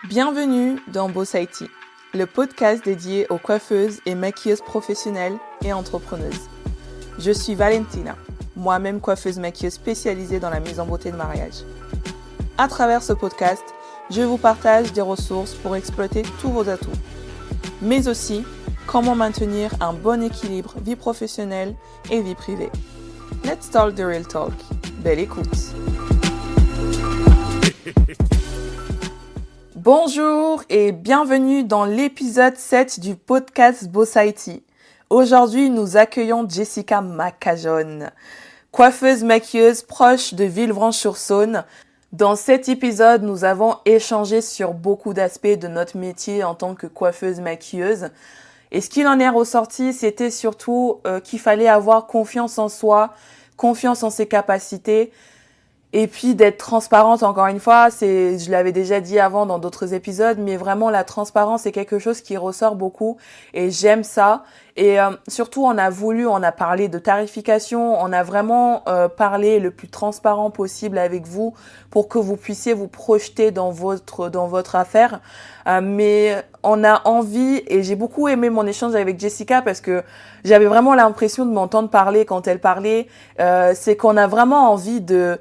Bienvenue dans Boss IT, le podcast dédié aux coiffeuses et maquilleuses professionnelles et entrepreneuses. Je suis Valentina, moi-même coiffeuse maquilleuse spécialisée dans la mise en beauté de mariage. À travers ce podcast, je vous partage des ressources pour exploiter tous vos atouts, mais aussi comment maintenir un bon équilibre vie professionnelle et vie privée. Let's talk the real talk. Belle écoute. Bonjour et bienvenue dans l'épisode 7 du podcast Boss IT. Aujourd'hui, nous accueillons Jessica Macajon, coiffeuse maquilleuse proche de Villefranche-sur-Saône. Dans cet épisode, nous avons échangé sur beaucoup d'aspects de notre métier en tant que coiffeuse maquilleuse. Et ce qu'il en est ressorti, c'était surtout qu'il fallait avoir confiance en soi, confiance en ses capacités, et puis d'être transparente, encore une fois, je l'avais déjà dit avant dans d'autres épisodes, mais vraiment la transparence c'est quelque chose qui ressort beaucoup et j'aime ça. Et surtout on a parlé de tarification, on a vraiment parlé le plus transparent possible avec vous pour que vous puissiez vous projeter dans votre affaire. Mais on a envie, et j'ai beaucoup aimé mon échange avec Jessica parce que j'avais vraiment l'impression de m'entendre parler quand elle parlait. C'est qu'on a vraiment envie de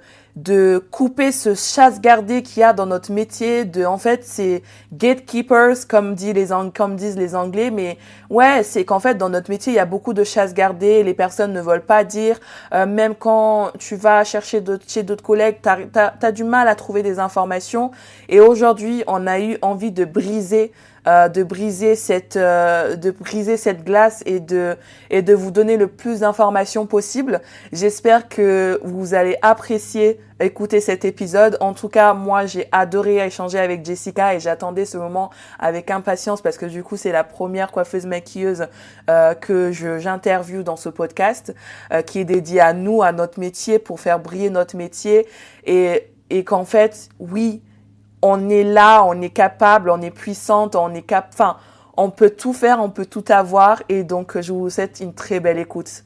couper ce chasse-gardé qu'il y a dans notre métier, en fait, c'est gatekeepers, comme disent les Anglais, mais ouais, c'est qu'en fait, dans notre métier, il y a beaucoup de chasse-gardé, les personnes ne veulent pas dire, même quand tu vas chercher chez d'autres collègues, t'as du mal à trouver des informations, et aujourd'hui, on a eu envie de briser cette glace et de vous donner le plus d'informations possible. J'espère que vous allez apprécier écouter cet épisode. En tout cas, moi, j'ai adoré échanger avec Jessica et j'attendais ce moment avec impatience parce que du coup, c'est la première coiffeuse maquilleuse que j'interviewe dans ce podcast qui est dédié à nous, à notre métier, pour faire briller notre métier et qu'en fait, oui, on est là, on est capable, on est puissante, on peut tout faire, on peut tout avoir et donc je vous souhaite une très belle écoute.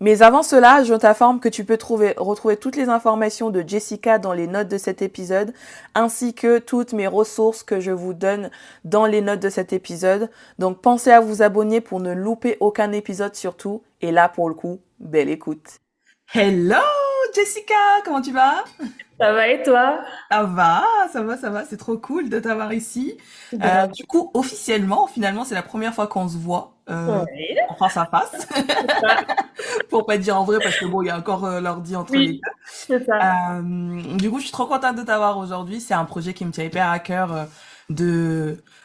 Mais avant cela, je t'informe que tu peux retrouver toutes les informations de Jessica dans les notes de cet épisode, ainsi que toutes mes ressources que je vous donne dans les notes de cet épisode. Donc pensez à vous abonner pour ne louper aucun épisode surtout. Et là, pour le coup, belle écoute. Hello Jessica, comment tu vas? Ça va et toi? Ça va, c'est trop cool de t'avoir ici. Grave. Du coup, officiellement, finalement, c'est la première fois qu'on se voit Ouais, en face à face, c'est ça. pour pas dire en vrai, parce que bon, il y a encore l'ordi entre les Oui, deux. c'est ça. Du coup, je suis trop contente de t'avoir aujourd'hui. C'est un projet qui me tient hyper à cœur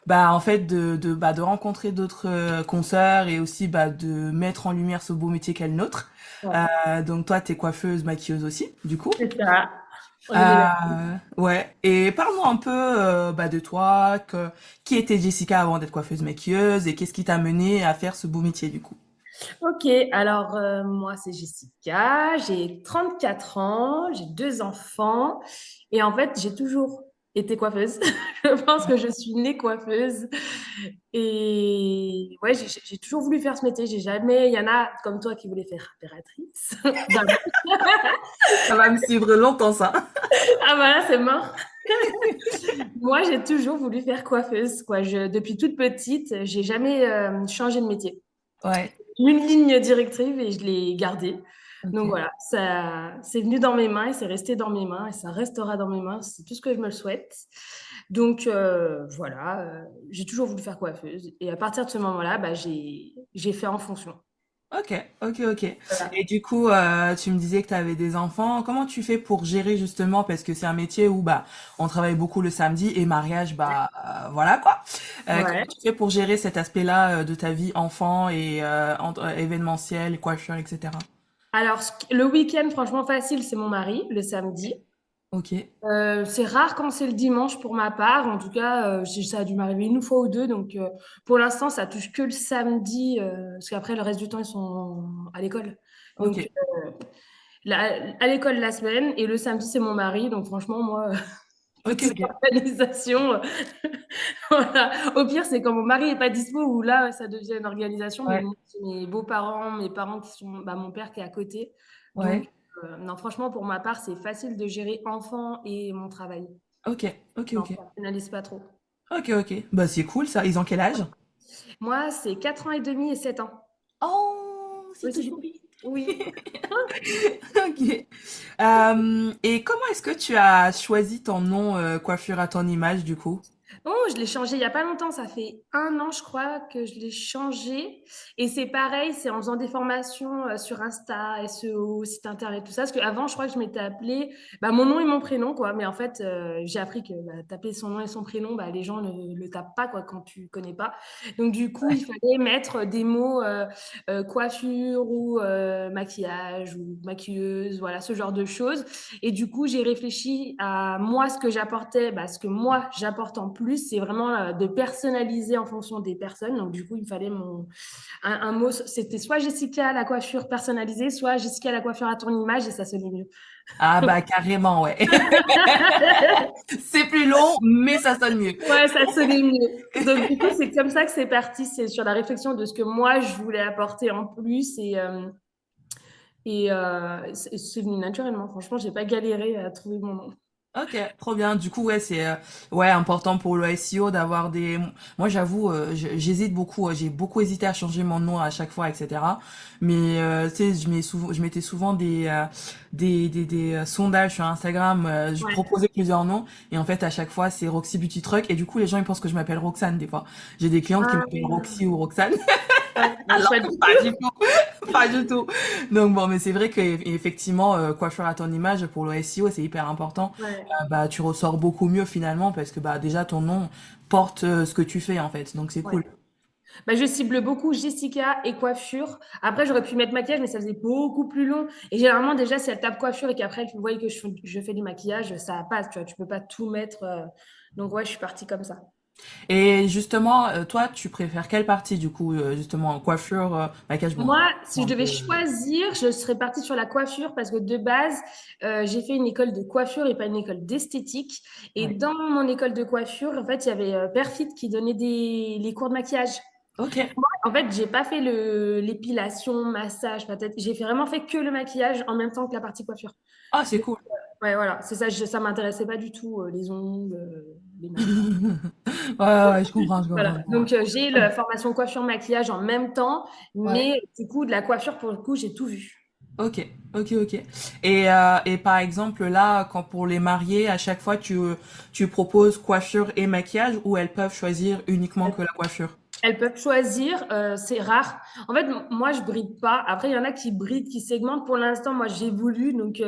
en fait, de rencontrer d'autres consoeurs et aussi de mettre en lumière ce beau métier qu'est le nôtre. Ouais, Donc toi, t'es coiffeuse, maquilleuse aussi, du coup. c'est ça. On est des mecs. Ouais. Et parle-moi un peu de toi, qui était Jessica avant d'être coiffeuse maquilleuse et qu'est-ce qui t'a mené à faire ce beau métier du coup? Ok, alors moi c'est Jessica, j'ai 34 ans, j'ai deux enfants et en fait j'ai toujours été coiffeuse. Je pense que je suis née coiffeuse et ouais, j'ai toujours voulu faire ce métier. J'ai jamais, il y en a comme toi qui voulaient faire impératrice. Ça va me suivre longtemps ça. Ah voilà, c'est mort. Moi, j'ai toujours voulu faire coiffeuse, quoi. Depuis toute petite, j'ai jamais changé de métier. Ouais. Une ligne directrice et je l'ai gardée. Donc Ok. voilà, ça, c'est venu dans mes mains et c'est resté dans mes mains et ça restera dans mes mains. C'est tout ce que je me le souhaite. Donc voilà, j'ai toujours voulu faire coiffeuse et à partir de ce moment-là, j'ai fait en fonction. Ok, ok. Voilà. Et du coup, tu me disais que tu avais des enfants. Comment tu fais pour gérer justement, parce que c'est un métier où on travaille beaucoup le samedi et mariage, voilà quoi. Comment Ouais. tu fais pour gérer cet aspect-là de ta vie enfant et événementiel, coiffure, etc. Alors, le week-end, franchement facile, c'est mon mari, le samedi. Ok, C'est rare quand c'est le dimanche pour ma part. En tout cas, ça a dû m'arriver une fois ou deux. Donc, pour l'instant, ça touche que le samedi, parce qu'après, le reste du temps, ils sont à l'école. ok, Donc, à l'école la semaine et le samedi, c'est mon mari. Donc, franchement, moi, petite ok. organisation. Voilà. Au pire, c'est quand mon mari est pas dispo où là, ça devient une organisation. Mais Ouais, moi, c'est mes beaux-parents, mes parents qui sont, mon père qui est à côté. Donc, ouais. non, franchement, pour ma part, c'est facile de gérer enfant et mon travail. Ok, Non, ok. ça pénalise pas trop. Ok, ok. Bah, c'est cool ça. Ils ont quel âge? Moi, c'est 4 ans et demi et 7 ans. Oh, c'est Oui, tout c'est choupi. oui. Ok. Et comment est-ce que tu as choisi ton nom coiffure à ton image du coup? Oh, je l'ai changé il y a pas longtemps, ça fait 1 an, je crois, que je l'ai changé. Et c'est pareil, c'est en faisant des formations sur Insta, SEO, site internet, tout ça. Parce qu'avant, je crois que je m'étais appelée bah, mon nom et mon prénom, quoi. Mais en fait, j'ai appris que bah, taper son nom et son prénom, bah, les gens ne le tapent pas, quoi, quand tu connais pas. Donc, du coup, il fallait mettre des mots coiffure ou maquillage ou maquilleuse, voilà, ce genre de choses. Et du coup, j'ai réfléchi à moi, ce que j'apportais, bah, ce que moi j'apporte en plus, c'est vraiment de personnaliser en fonction des personnes. Donc, du coup, il me fallait un mot, c'était soit Jessica la coiffure personnalisée, soit Jessica la coiffure à ton image, et ça sonnait mieux. Ah bah carrément, ouais. C'est plus long, mais ça sonne mieux. Ouais, ça sonnait mieux. Donc, du coup, c'est comme ça que c'est parti. C'est sur la réflexion de ce que moi je voulais apporter en plus. Et c'est venu naturellement. Franchement, j'ai pas galéré à trouver mon nom. Ok, trop bien. Du coup, ouais, c'est ouais important pour le SEO d'avoir des. Moi, j'avoue, j'hésite beaucoup. J'ai beaucoup hésité à changer mon nom à chaque fois, etc. Mais tu sais, je mettais souvent des sondages sur Instagram. Je Ouais. proposais plusieurs noms et en fait, à chaque fois, c'est Roxy Beauty Truck. Et du coup, les gens ils pensent que je m'appelle Roxane des fois. J'ai des clientes qui Ah, m'appellent Roxy ou Roxane. ouais, bah, Alors chouette. que pas du tout, pas du tout. Donc bon, mais c'est vrai que effectivement, coiffure à ton image pour le SEO, c'est hyper important. Ouais. Bah tu ressors beaucoup mieux finalement parce que bah déjà ton nom porte ce que tu fais en fait, donc c'est Ouais. cool. Bah, je cible beaucoup Jessica et coiffure. Après, j'aurais pu mettre maquillage, mais ça faisait beaucoup plus long. Et généralement, déjà, si elle tape coiffure et qu'après, elle voit que je fais du maquillage, ça passe, tu vois. Tu peux pas tout mettre. Donc, ouais, je suis partie comme ça. Et justement, toi, tu préfères quelle partie du coup, justement, coiffure, maquillage, bon, Moi, si je un devais peu. choisir, je serais partie sur la coiffure parce que de base, j'ai fait une école de coiffure et pas une école d'esthétique. Et Ouais. dans mon école de coiffure, en fait, il y avait Perfit qui donnait les cours de maquillage. Ok. Moi, en fait, j'ai pas fait l'épilation, massage, peut-être. J'ai vraiment fait que le maquillage en même temps que la partie coiffure. Ah, c'est Donc, cool. ouais, voilà, c'est ça, ça m'intéressait pas du tout, les ongles, les Ouais, machins. ouais, je comprends, je comprends, Voilà. je comprends. Donc, j'ai la formation coiffure maquillage en même temps, Ouais. mais du coup, de la coiffure, pour le coup, j'ai tout vu. Ok, ok, ok. Et par exemple, là, quand pour les mariés, à chaque fois, tu proposes coiffure et maquillage ou elles peuvent choisir uniquement que la coiffure? Elles peuvent choisir, c'est rare. En fait, moi, je bride pas. Après, il y en a qui brident, qui segmentent. Pour l'instant, moi, j'évolue. Donc,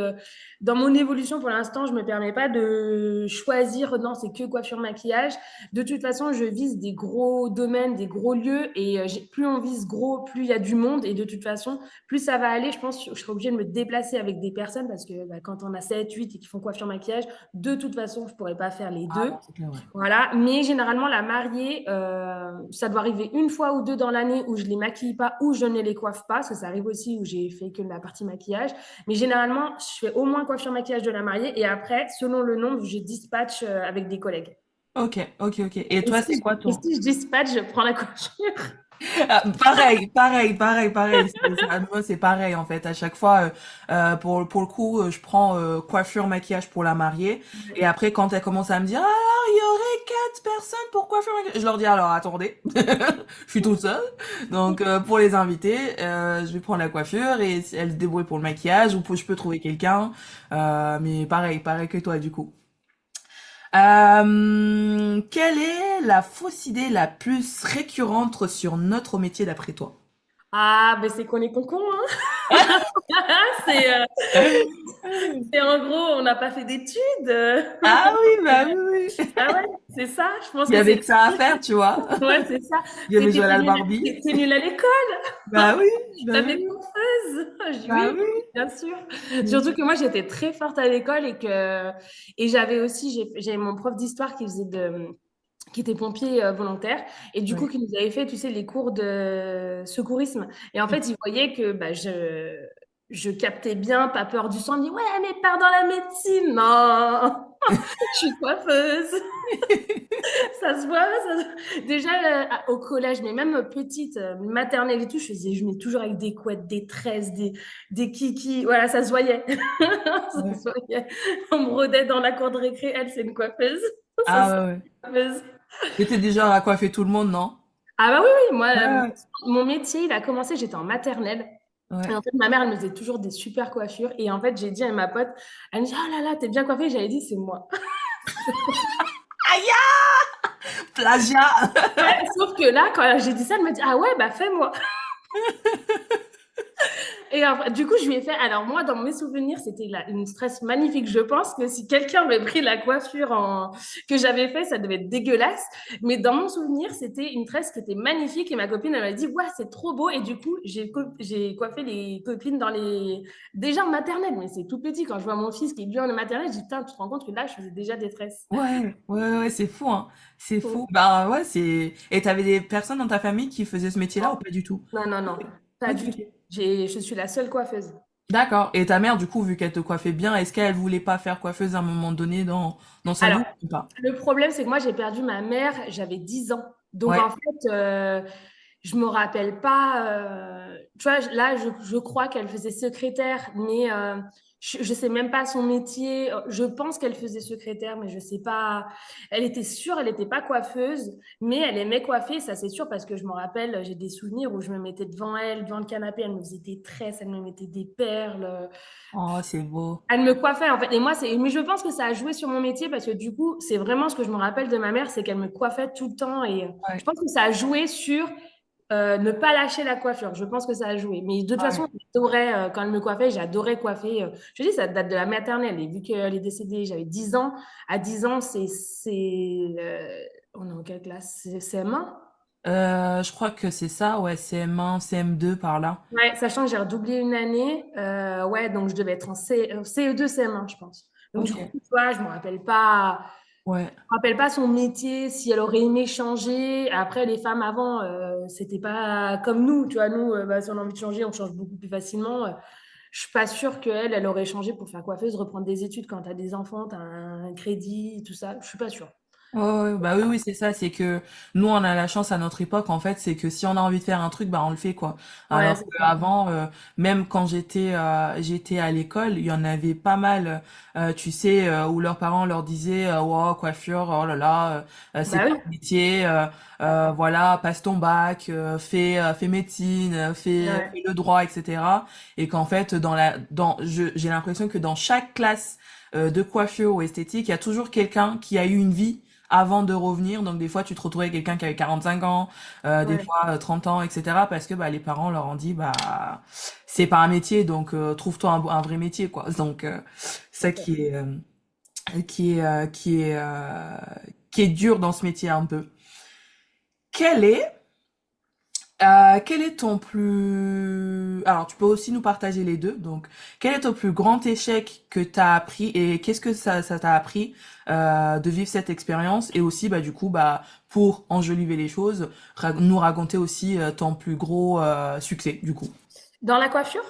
dans mon évolution, pour l'instant, je me permets pas de choisir, non, c'est que coiffure, maquillage. De toute façon, je vise des gros domaines, des gros lieux. Et plus on vise gros, plus il y a du monde. Et de toute façon, plus ça va aller. Je pense que je serai obligée de me déplacer avec des personnes parce que bah, quand on a 7, 8 et qui font coiffure, maquillage, de toute façon, je pourrais pas faire les Ah deux. non, c'est clair, ouais. Voilà, mais généralement, la mariée, ça doit arriver une fois ou deux dans l'année où je les maquille pas ou je ne les coiffe pas, parce que ça arrive aussi où j'ai fait que la partie maquillage. Mais généralement, je fais au moins coiffure maquillage de la mariée et après, selon le nombre, je dispatche avec des collègues. Ok, ok, ok. Et Et toi, c'est quoi et ton... si je dispatche, je prends la coiffure. Ah, pareil, pareil, pareil, pareil. Moi, c'est pareil en fait. À chaque fois, pour le coup, je prends coiffure, maquillage pour la mariée. Et après, quand elle commence à me dire, alors, il y aurait 4 personnes pour coiffure, maquillage, je leur dis, alors, attendez, je suis toute seule. Donc, pour les invités, je vais prendre la coiffure et si elle se débrouille pour le maquillage ou je peux trouver quelqu'un. Mais pareil, pareil que toi, du coup. Quelle est la fausse idée la plus récurrente sur notre métier d'après toi? Ah, ben c'est qu'on est con, hein. C'est c'est en gros, on n'a pas fait d'études. Ah oui, bah oui, oui. Ah ouais, c'est ça. Je pense Il y que c'est avait que ça à faire, tu vois. ouais, c'est ça. Il y avait C'était joué à la t'es nul, Barbie. t'es nul à l'école. Bah oui, Je bah t'avais oui, coiffeuse. Je dis bah oui, oui. bien sûr. Bien Surtout sûr. que moi, j'étais très forte à l'école et j'avais aussi, j'ai mon prof d'histoire qui était pompier volontaire et du coup Ouais. qui nous avait fait, tu sais, les cours de secourisme. Et en fait, il voyait que bah, je captais bien, pas peur du sang. Il me dit, ouais, mais pars dans la médecine. Non, je suis coiffeuse. Ça se voit, déjà au collège, mais même petite, maternelle et tout, je venais toujours avec des couettes, des tresses, des kikis. Voilà, ça se voyait. Ça Ouais. se voyait. On me rodait dans la cour de récré. Elle, c'est une coiffeuse. Ça, Ah c'est ouais, ouais. une coiffeuse. T'étais déjà à coiffer tout le monde, non? Ah bah oui, oui, moi, Ouais, mon métier, il a commencé, j'étais en maternelle. Et ouais. en fait, ma mère, elle me faisait toujours des super coiffures. Et en fait, j'ai dit à ma pote, elle me dit, oh là là, t'es bien coiffée. J'avais dit, c'est moi. Aïe, plagiat! Ouais, sauf que là, quand j'ai dit ça, elle m'a dit, ah ouais, bah fais-moi. Et du coup, je lui ai fait. Alors, moi, dans mes souvenirs, c'était une stress magnifique. Je pense que si quelqu'un m'avait pris la coiffure que j'avais fait, ça devait être dégueulasse. Mais dans mon souvenir, c'était une tresse qui était magnifique. Et ma copine, elle m'a dit, ouais, c'est trop beau. Et du coup, j'ai coiffé les copines déjà en maternelle. Mais c'est tout petit. Quand je vois mon fils qui est lui en maternelle, je dis, putain, tu te rends compte que là, je faisais déjà des tresses. Ouais, ouais, ouais, c'est fou, hein. C'est fou. Bah ouais, c'est. Et t'avais des personnes dans ta famille qui faisaient ce métier-là ou pas du tout? Non, non, non, pas Ok, du tout. ok. Je suis la seule coiffeuse. D'accord. Et ta mère, du coup, vu qu'elle te coiffait bien, est-ce qu'elle voulait pas faire coiffeuse à un moment donné dans sa vie Alors, ou pas? le problème, c'est que moi, j'ai perdu ma mère, j'avais 10 ans. Donc, Ouais. en fait, je me rappelle pas. Tu vois, là, je crois qu'elle faisait secrétaire, mais je sais même pas son métier. Je pense qu'elle faisait secrétaire, mais je sais pas. Elle était sûre, elle n'était pas coiffeuse, mais elle aimait coiffer, ça c'est sûr, parce que je me rappelle, j'ai des souvenirs où je me mettais devant elle, devant le canapé, elle me faisait des tresses, elle me mettait des perles. Oh, c'est beau. Elle me coiffait en fait. Et moi, mais je pense que ça a joué sur mon métier parce que du coup, c'est vraiment ce que je me rappelle de ma mère, c'est qu'elle me coiffait tout le temps. Et je Ouais. pense que ça a joué sur ne pas lâcher la coiffure. Je pense que ça a joué. Mais de toute façon, Ouais. j'adorais, quand elle me coiffait, j'adorais coiffer. Je dis, ça date de la maternelle. Et vu qu'elle est décédée, j'avais 10 ans. À 10 ans, on est en quelle classe? C'est CM1? Je crois que c'est ça, ouais, CM1, CM2 par là. Ouais, sachant que j'ai redoublé une année, ouais, donc je devais être en CE2, CM1, je pense. Donc du Ok. coup, tu vois, je me rappelle pas. Ouais. Je me rappelle pas son métier, si elle aurait aimé changer. Après, les femmes avant, c'était pas comme nous, tu vois. Nous, bah, si on a envie de changer, on change beaucoup plus facilement. Je suis pas sûre qu'elle, elle aurait changé pour faire coiffeuse, reprendre des études quand tu as des enfants, tu as un crédit, tout ça. Je suis pas sûre. Ouais, ouais, bah oui, oui, c'est ça, c'est que nous, on a la chance à notre époque, en fait, c'est que si on a envie de faire un truc, bah on le fait, quoi. Ouais, Alors c'est ça. qu'avant, même quand j'étais à l'école, il y en avait pas mal, tu sais, où leurs parents leur disaient, wow, coiffure, oh là là, c'est Bah pas oui. un métier, voilà, passe ton bac, fais médecine, fais Ouais. le droit, etc. Et qu'en fait, j'ai l'impression que dans chaque classe de coiffure ou esthétique, il y a toujours quelqu'un qui a eu une vie avant de revenir. Donc des fois, tu te retrouvais avec quelqu'un qui avait 45 ans, des Ouais. fois 30 ans, etc. Parce que bah, les parents leur ont dit, bah, c'est pas un métier, donc trouve-toi un vrai métier, quoi. Donc ça qui est dur dans ce métier un peu. Quel est quel est ton plus... Alors, tu peux aussi nous partager les deux. Donc, quel est ton plus grand échec que tu as appris et qu'est-ce que ça t'a appris de vivre cette expérience? Et aussi, bah, du coup, bah, pour enjoliver les choses, nous raconter aussi ton plus gros succès, du coup. Dans la coiffure?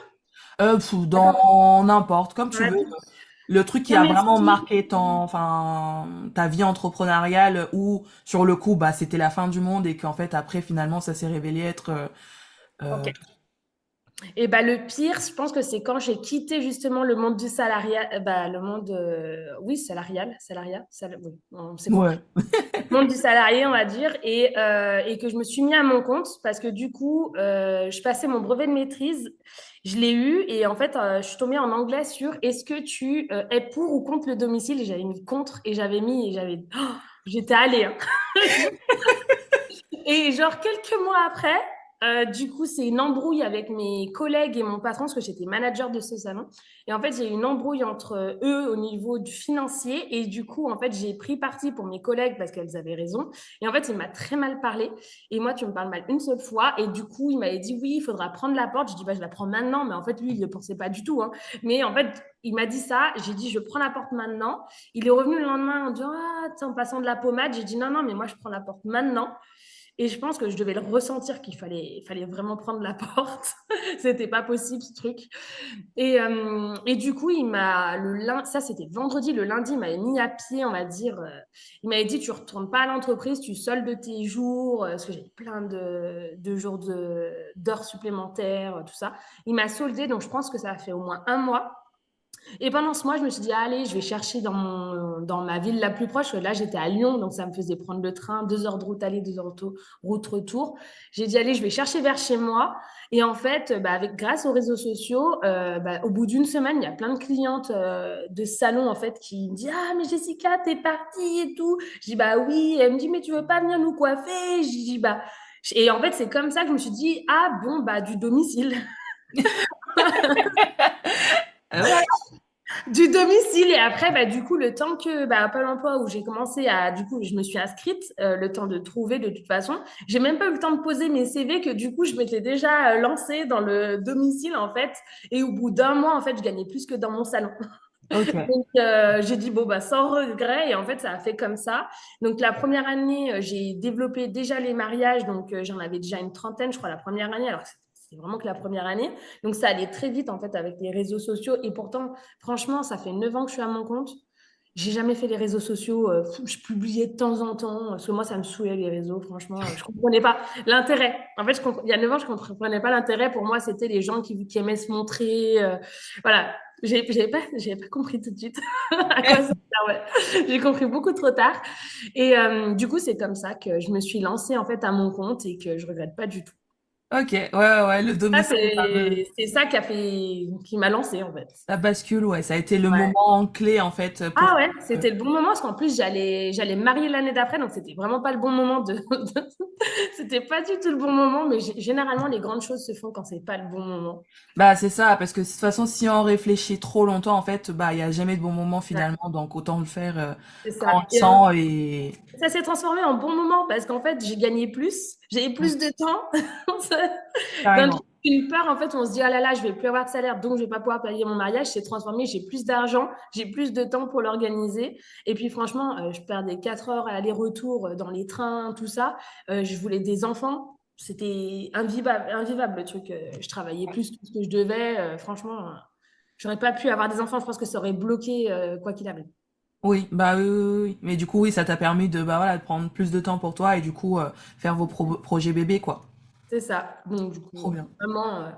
D'accord. Dans n'importe, comme tu Ouais. veux. Le truc qui a Premier vraiment style. marqué ta vie entrepreneuriale ou sur le coup, bah, c'était la fin du monde et qu'en fait, après, finalement, ça s'est révélé être... Ok. Et bah, le pire, je pense que c'est quand j'ai quitté justement le monde du salariat, bah, le monde, oui, oui, c'est ouais. compris. Le monde du salarié, on va dire, et que je me suis mis à mon compte parce que du coup, je passais mon brevet de maîtrise, je l'ai eu, et en fait, je suis tombée en anglais sur est-ce que tu es pour ou contre le domicile? Et j'avais mis contre, j'étais allée, hein. Et genre quelques mois après, du coup, c'est une embrouille avec mes collègues et mon patron, parce que j'étais manager de ce salon. Et en fait, j'ai eu une embrouille entre eux au niveau du financier. Et du coup, en fait, j'ai pris parti pour mes collègues parce qu'elles avaient raison. Et en fait, il m'a très mal parlé. Et moi, tu me parles mal une seule fois. Et du coup, il m'avait dit, oui, il faudra prendre la porte. Je dis, bah, je la prends maintenant. Mais en fait, lui, il ne le pensait pas du tout, hein. Mais en fait, il m'a dit ça. J'ai dit, je prends la porte maintenant. Il est revenu le lendemain en disant, ah, en passant de la pommade. J'ai dit, non, non, mais moi, je prends la porte maintenant. Et je pense que je devais le ressentir il fallait vraiment prendre la porte. C'était pas possible ce truc. Et du coup, ça c'était vendredi, le lundi, il m'avait mis à pied, on va dire. Il m'avait dit, tu retournes pas à l'entreprise, tu soldes tes jours, parce que j'ai plein de jours d'heures supplémentaires, tout ça. Il m'a soldé, donc je pense que ça a fait au moins un mois. Et pendant ce mois, je me suis dit, allez, je vais chercher dans ma ville la plus proche. Là, j'étais à Lyon, donc ça me faisait prendre le train, 2 heures de route aller, 2 heures de route retour. J'ai dit, allez, je vais chercher vers chez moi. Et en fait, grâce aux réseaux sociaux, au bout d'une semaine, il y a plein de clientes de salon en fait qui me disent, ah, mais Jessica, t'es partie et tout. Je dis, bah oui. Elle me dit, mais tu veux pas venir nous coiffer? Je dis, bah. Et en fait, c'est comme ça que je me suis dit, ah bon, bah du domicile. Ouais. Du domicile. Et après, du coup, le temps que Pôle emploi, où j'ai commencé à, du coup, je me suis inscrite, le temps de trouver de toute façon, j'ai même pas eu le temps de poser mes CV que du coup, je m'étais déjà lancée dans le domicile en fait. Et au bout d'un mois, en fait, je gagnais plus que dans mon salon. Ok. Donc, j'ai dit, bon, sans regret. Et en fait, ça a fait comme ça. Donc, la première année, j'ai développé déjà les mariages. Donc, j'en avais déjà une trentaine, je crois, la première année. Alors, c'est vraiment que la première année. Donc, ça allait très vite, en fait, avec les réseaux sociaux. Et pourtant, franchement, ça fait 9 ans que je suis à mon compte. J'ai jamais fait les réseaux sociaux. Je publiais de temps en temps. Parce que moi, ça me saoulait, les réseaux. Franchement, je comprenais pas l'intérêt. En fait, il y a 9 ans, je comprenais pas l'intérêt. Pour moi, c'était les gens qui aimaient se montrer. Voilà. J'ai pas compris tout de suite à quoi ça servait. J'ai compris beaucoup trop tard. Et du coup, c'est comme ça que je me suis lancée en fait à mon compte et que je regrette pas du tout. Ok, ouais, le Ça, domicile, le fameux. c'est ça qui m'a lancée en fait. La bascule, ouais, ça a été le Ouais. moment clé en fait Ah pour. ouais, c'était le bon moment parce qu'en plus j'allais me marier l'année d'après, donc c'était vraiment pas le bon moment c'était pas du tout le bon moment, mais généralement les grandes choses se font quand c'est pas le bon moment. Bah c'est ça, parce que de toute façon, si on réfléchit trop longtemps, en fait, bah il y a jamais de bon moment Ouais, finalement, donc autant le faire c'est quand ça. on le sent et Ça s'est transformé en bon moment parce qu'en fait, j'ai eu Mm, plus de temps. D'un carrément. truc, une peur, en fait, on se dit, ah là là, je vais plus avoir de salaire, donc je vais pas pouvoir payer mon mariage. C'est transformé, j'ai plus d'argent, j'ai plus de temps pour l'organiser. Et puis, franchement, je perdais 4 heures à aller-retour dans les trains, tout ça. Je voulais des enfants. C'était invivable le truc. Je travaillais plus que ce que je devais. Franchement, j'aurais pas pu avoir des enfants. Je pense que ça aurait bloqué quoi qu'il arrive. Oui, bah oui. Mais du coup, oui, ça t'a permis de bah voilà de prendre plus de temps pour toi et du coup faire vos projets bébés quoi. C'est ça. Donc, du coup, Trop bien. vraiment,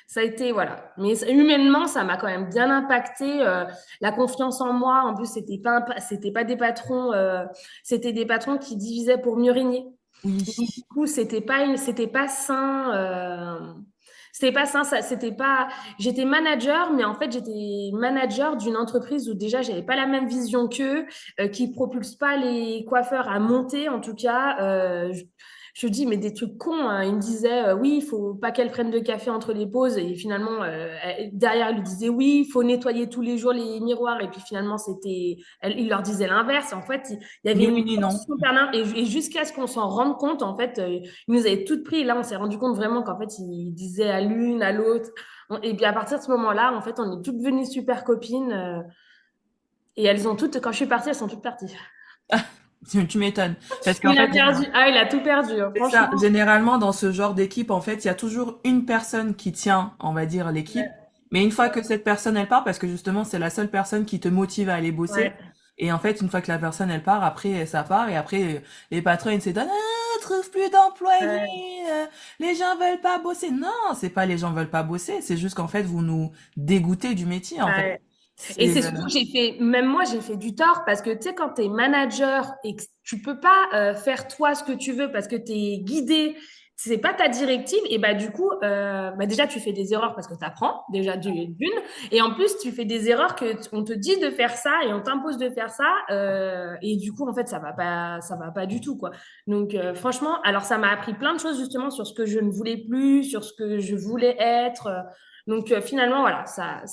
ça a été, voilà. Mais humainement, ça m'a quand même bien impacté. La confiance en moi, en plus, c'était pas des patrons, c'était des patrons qui divisaient pour mieux régner. Oui. Du coup, c'était pas sain. C'était pas sain, c'était pas. J'étais manager, mais en fait, j'étais manager d'une entreprise où déjà, j'avais pas la même vision qu'eux, qui propulse pas les coiffeurs à monter, en tout cas. Je dis, mais des trucs cons, hein. Il me disait, oui, il faut pas qu'elle prenne de café entre les pauses. Et finalement, derrière, il lui disait, oui, il faut nettoyer tous les jours les miroirs. Et puis finalement, il leur disait l'inverse. En fait, il y avait Ni une oui ni non. tension permanente. Et jusqu'à ce qu'on s'en rende compte, en fait, il nous avait toutes pris. Et là, on s'est rendu compte vraiment qu'en fait, il disait à l'une, à l'autre. Et puis à partir de ce moment-là, en fait, on est toutes devenues super copines. Et elles ont toutes, quand je suis partie, elles sont toutes parties. Tu m'étonnes. Parce qu'en Il a fait, perdu. Ah, il a tout perdu, hein, c'est ça. franchement. Généralement, dans ce genre d'équipe, en fait, il y a toujours une personne qui tient, on va dire, l'équipe. Ouais. Mais une fois que cette personne, elle part, parce que justement, c'est la seule personne qui te motive à aller bosser. Ouais. Et en fait, une fois que la personne, elle part, après, ça part. Et après, les patrons, ils se disent, ah, trouve plus d'employés, Ouais. les gens veulent pas bosser. Non, c'est pas les gens veulent pas bosser. C'est juste qu'en fait, vous nous dégoûtez du métier, en fait. Ouais. Et C'est, c'est surtout que même moi, j'ai fait du tort parce que tu sais, quand tu es manager et que tu peux pas faire toi ce que tu veux parce que tu es guidé, c'est pas ta directive, et du coup, déjà, tu fais des erreurs parce que tu apprends, déjà d'une, et en plus, tu fais des erreurs que on te dit de faire ça et on t'impose de faire ça, et du coup, en fait, ça va pas du tout, quoi. Donc, franchement, alors ça m'a appris plein de choses justement sur ce que je ne voulais plus, sur ce que je voulais être. Donc, finalement, voilà, ça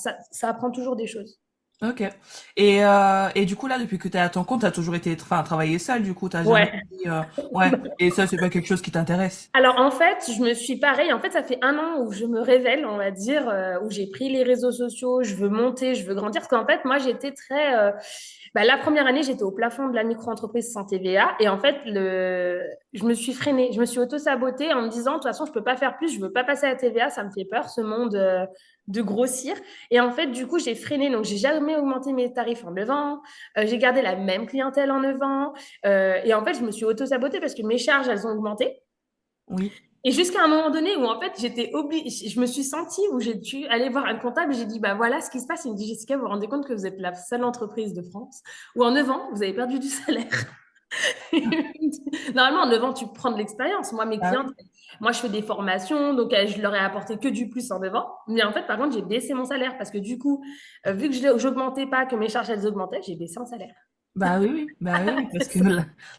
apprend toujours des choses. Ok. Et du coup, là, depuis que t'es à ton compte, t'as toujours été, enfin, travaillé seul, du coup, t'as jamais Ouais. dit, ouais. Et ça, c'est pas quelque chose qui t'intéresse. Alors en fait, je me suis pareil. En fait, ça fait 1 an où je me révèle, on va dire, où j'ai pris les réseaux sociaux, je veux monter, je veux grandir. Parce qu'en fait, moi, j'étais très. La première année, j'étais au plafond de la micro-entreprise sans TVA. Et en fait, je me suis freinée, je me suis auto-sabotée en me disant, de toute façon, je peux pas faire plus, je veux pas passer à la TVA, ça me fait peur, ce monde de grossir. Et en fait, du coup, j'ai freiné. Donc, j'ai jamais augmenté mes tarifs en 9 ans. J'ai gardé la même clientèle en 9 ans. Et en fait, je me suis auto-sabotée parce que mes charges, elles ont augmenté. Oui. Et jusqu'à un moment donné où en fait j'étais obligée, je me suis sentie où j'ai dû aller voir un comptable et j'ai dit bah voilà ce qui se passe. Il me dit Jessica, vous vous rendez compte que vous êtes la seule entreprise de France où en 9 ans vous avez perdu du salaire. Normalement, en 9 ans, tu prends de l'expérience. Moi, mes Ah clientes, oui. moi, je fais des formations, donc je leur ai apporté que du plus en 9 ans. Mais en fait, par contre, j'ai baissé mon salaire parce que du coup, vu que je n'augmentais pas, que mes charges, elles augmentaient, j'ai baissé mon salaire. Bah oui, parce que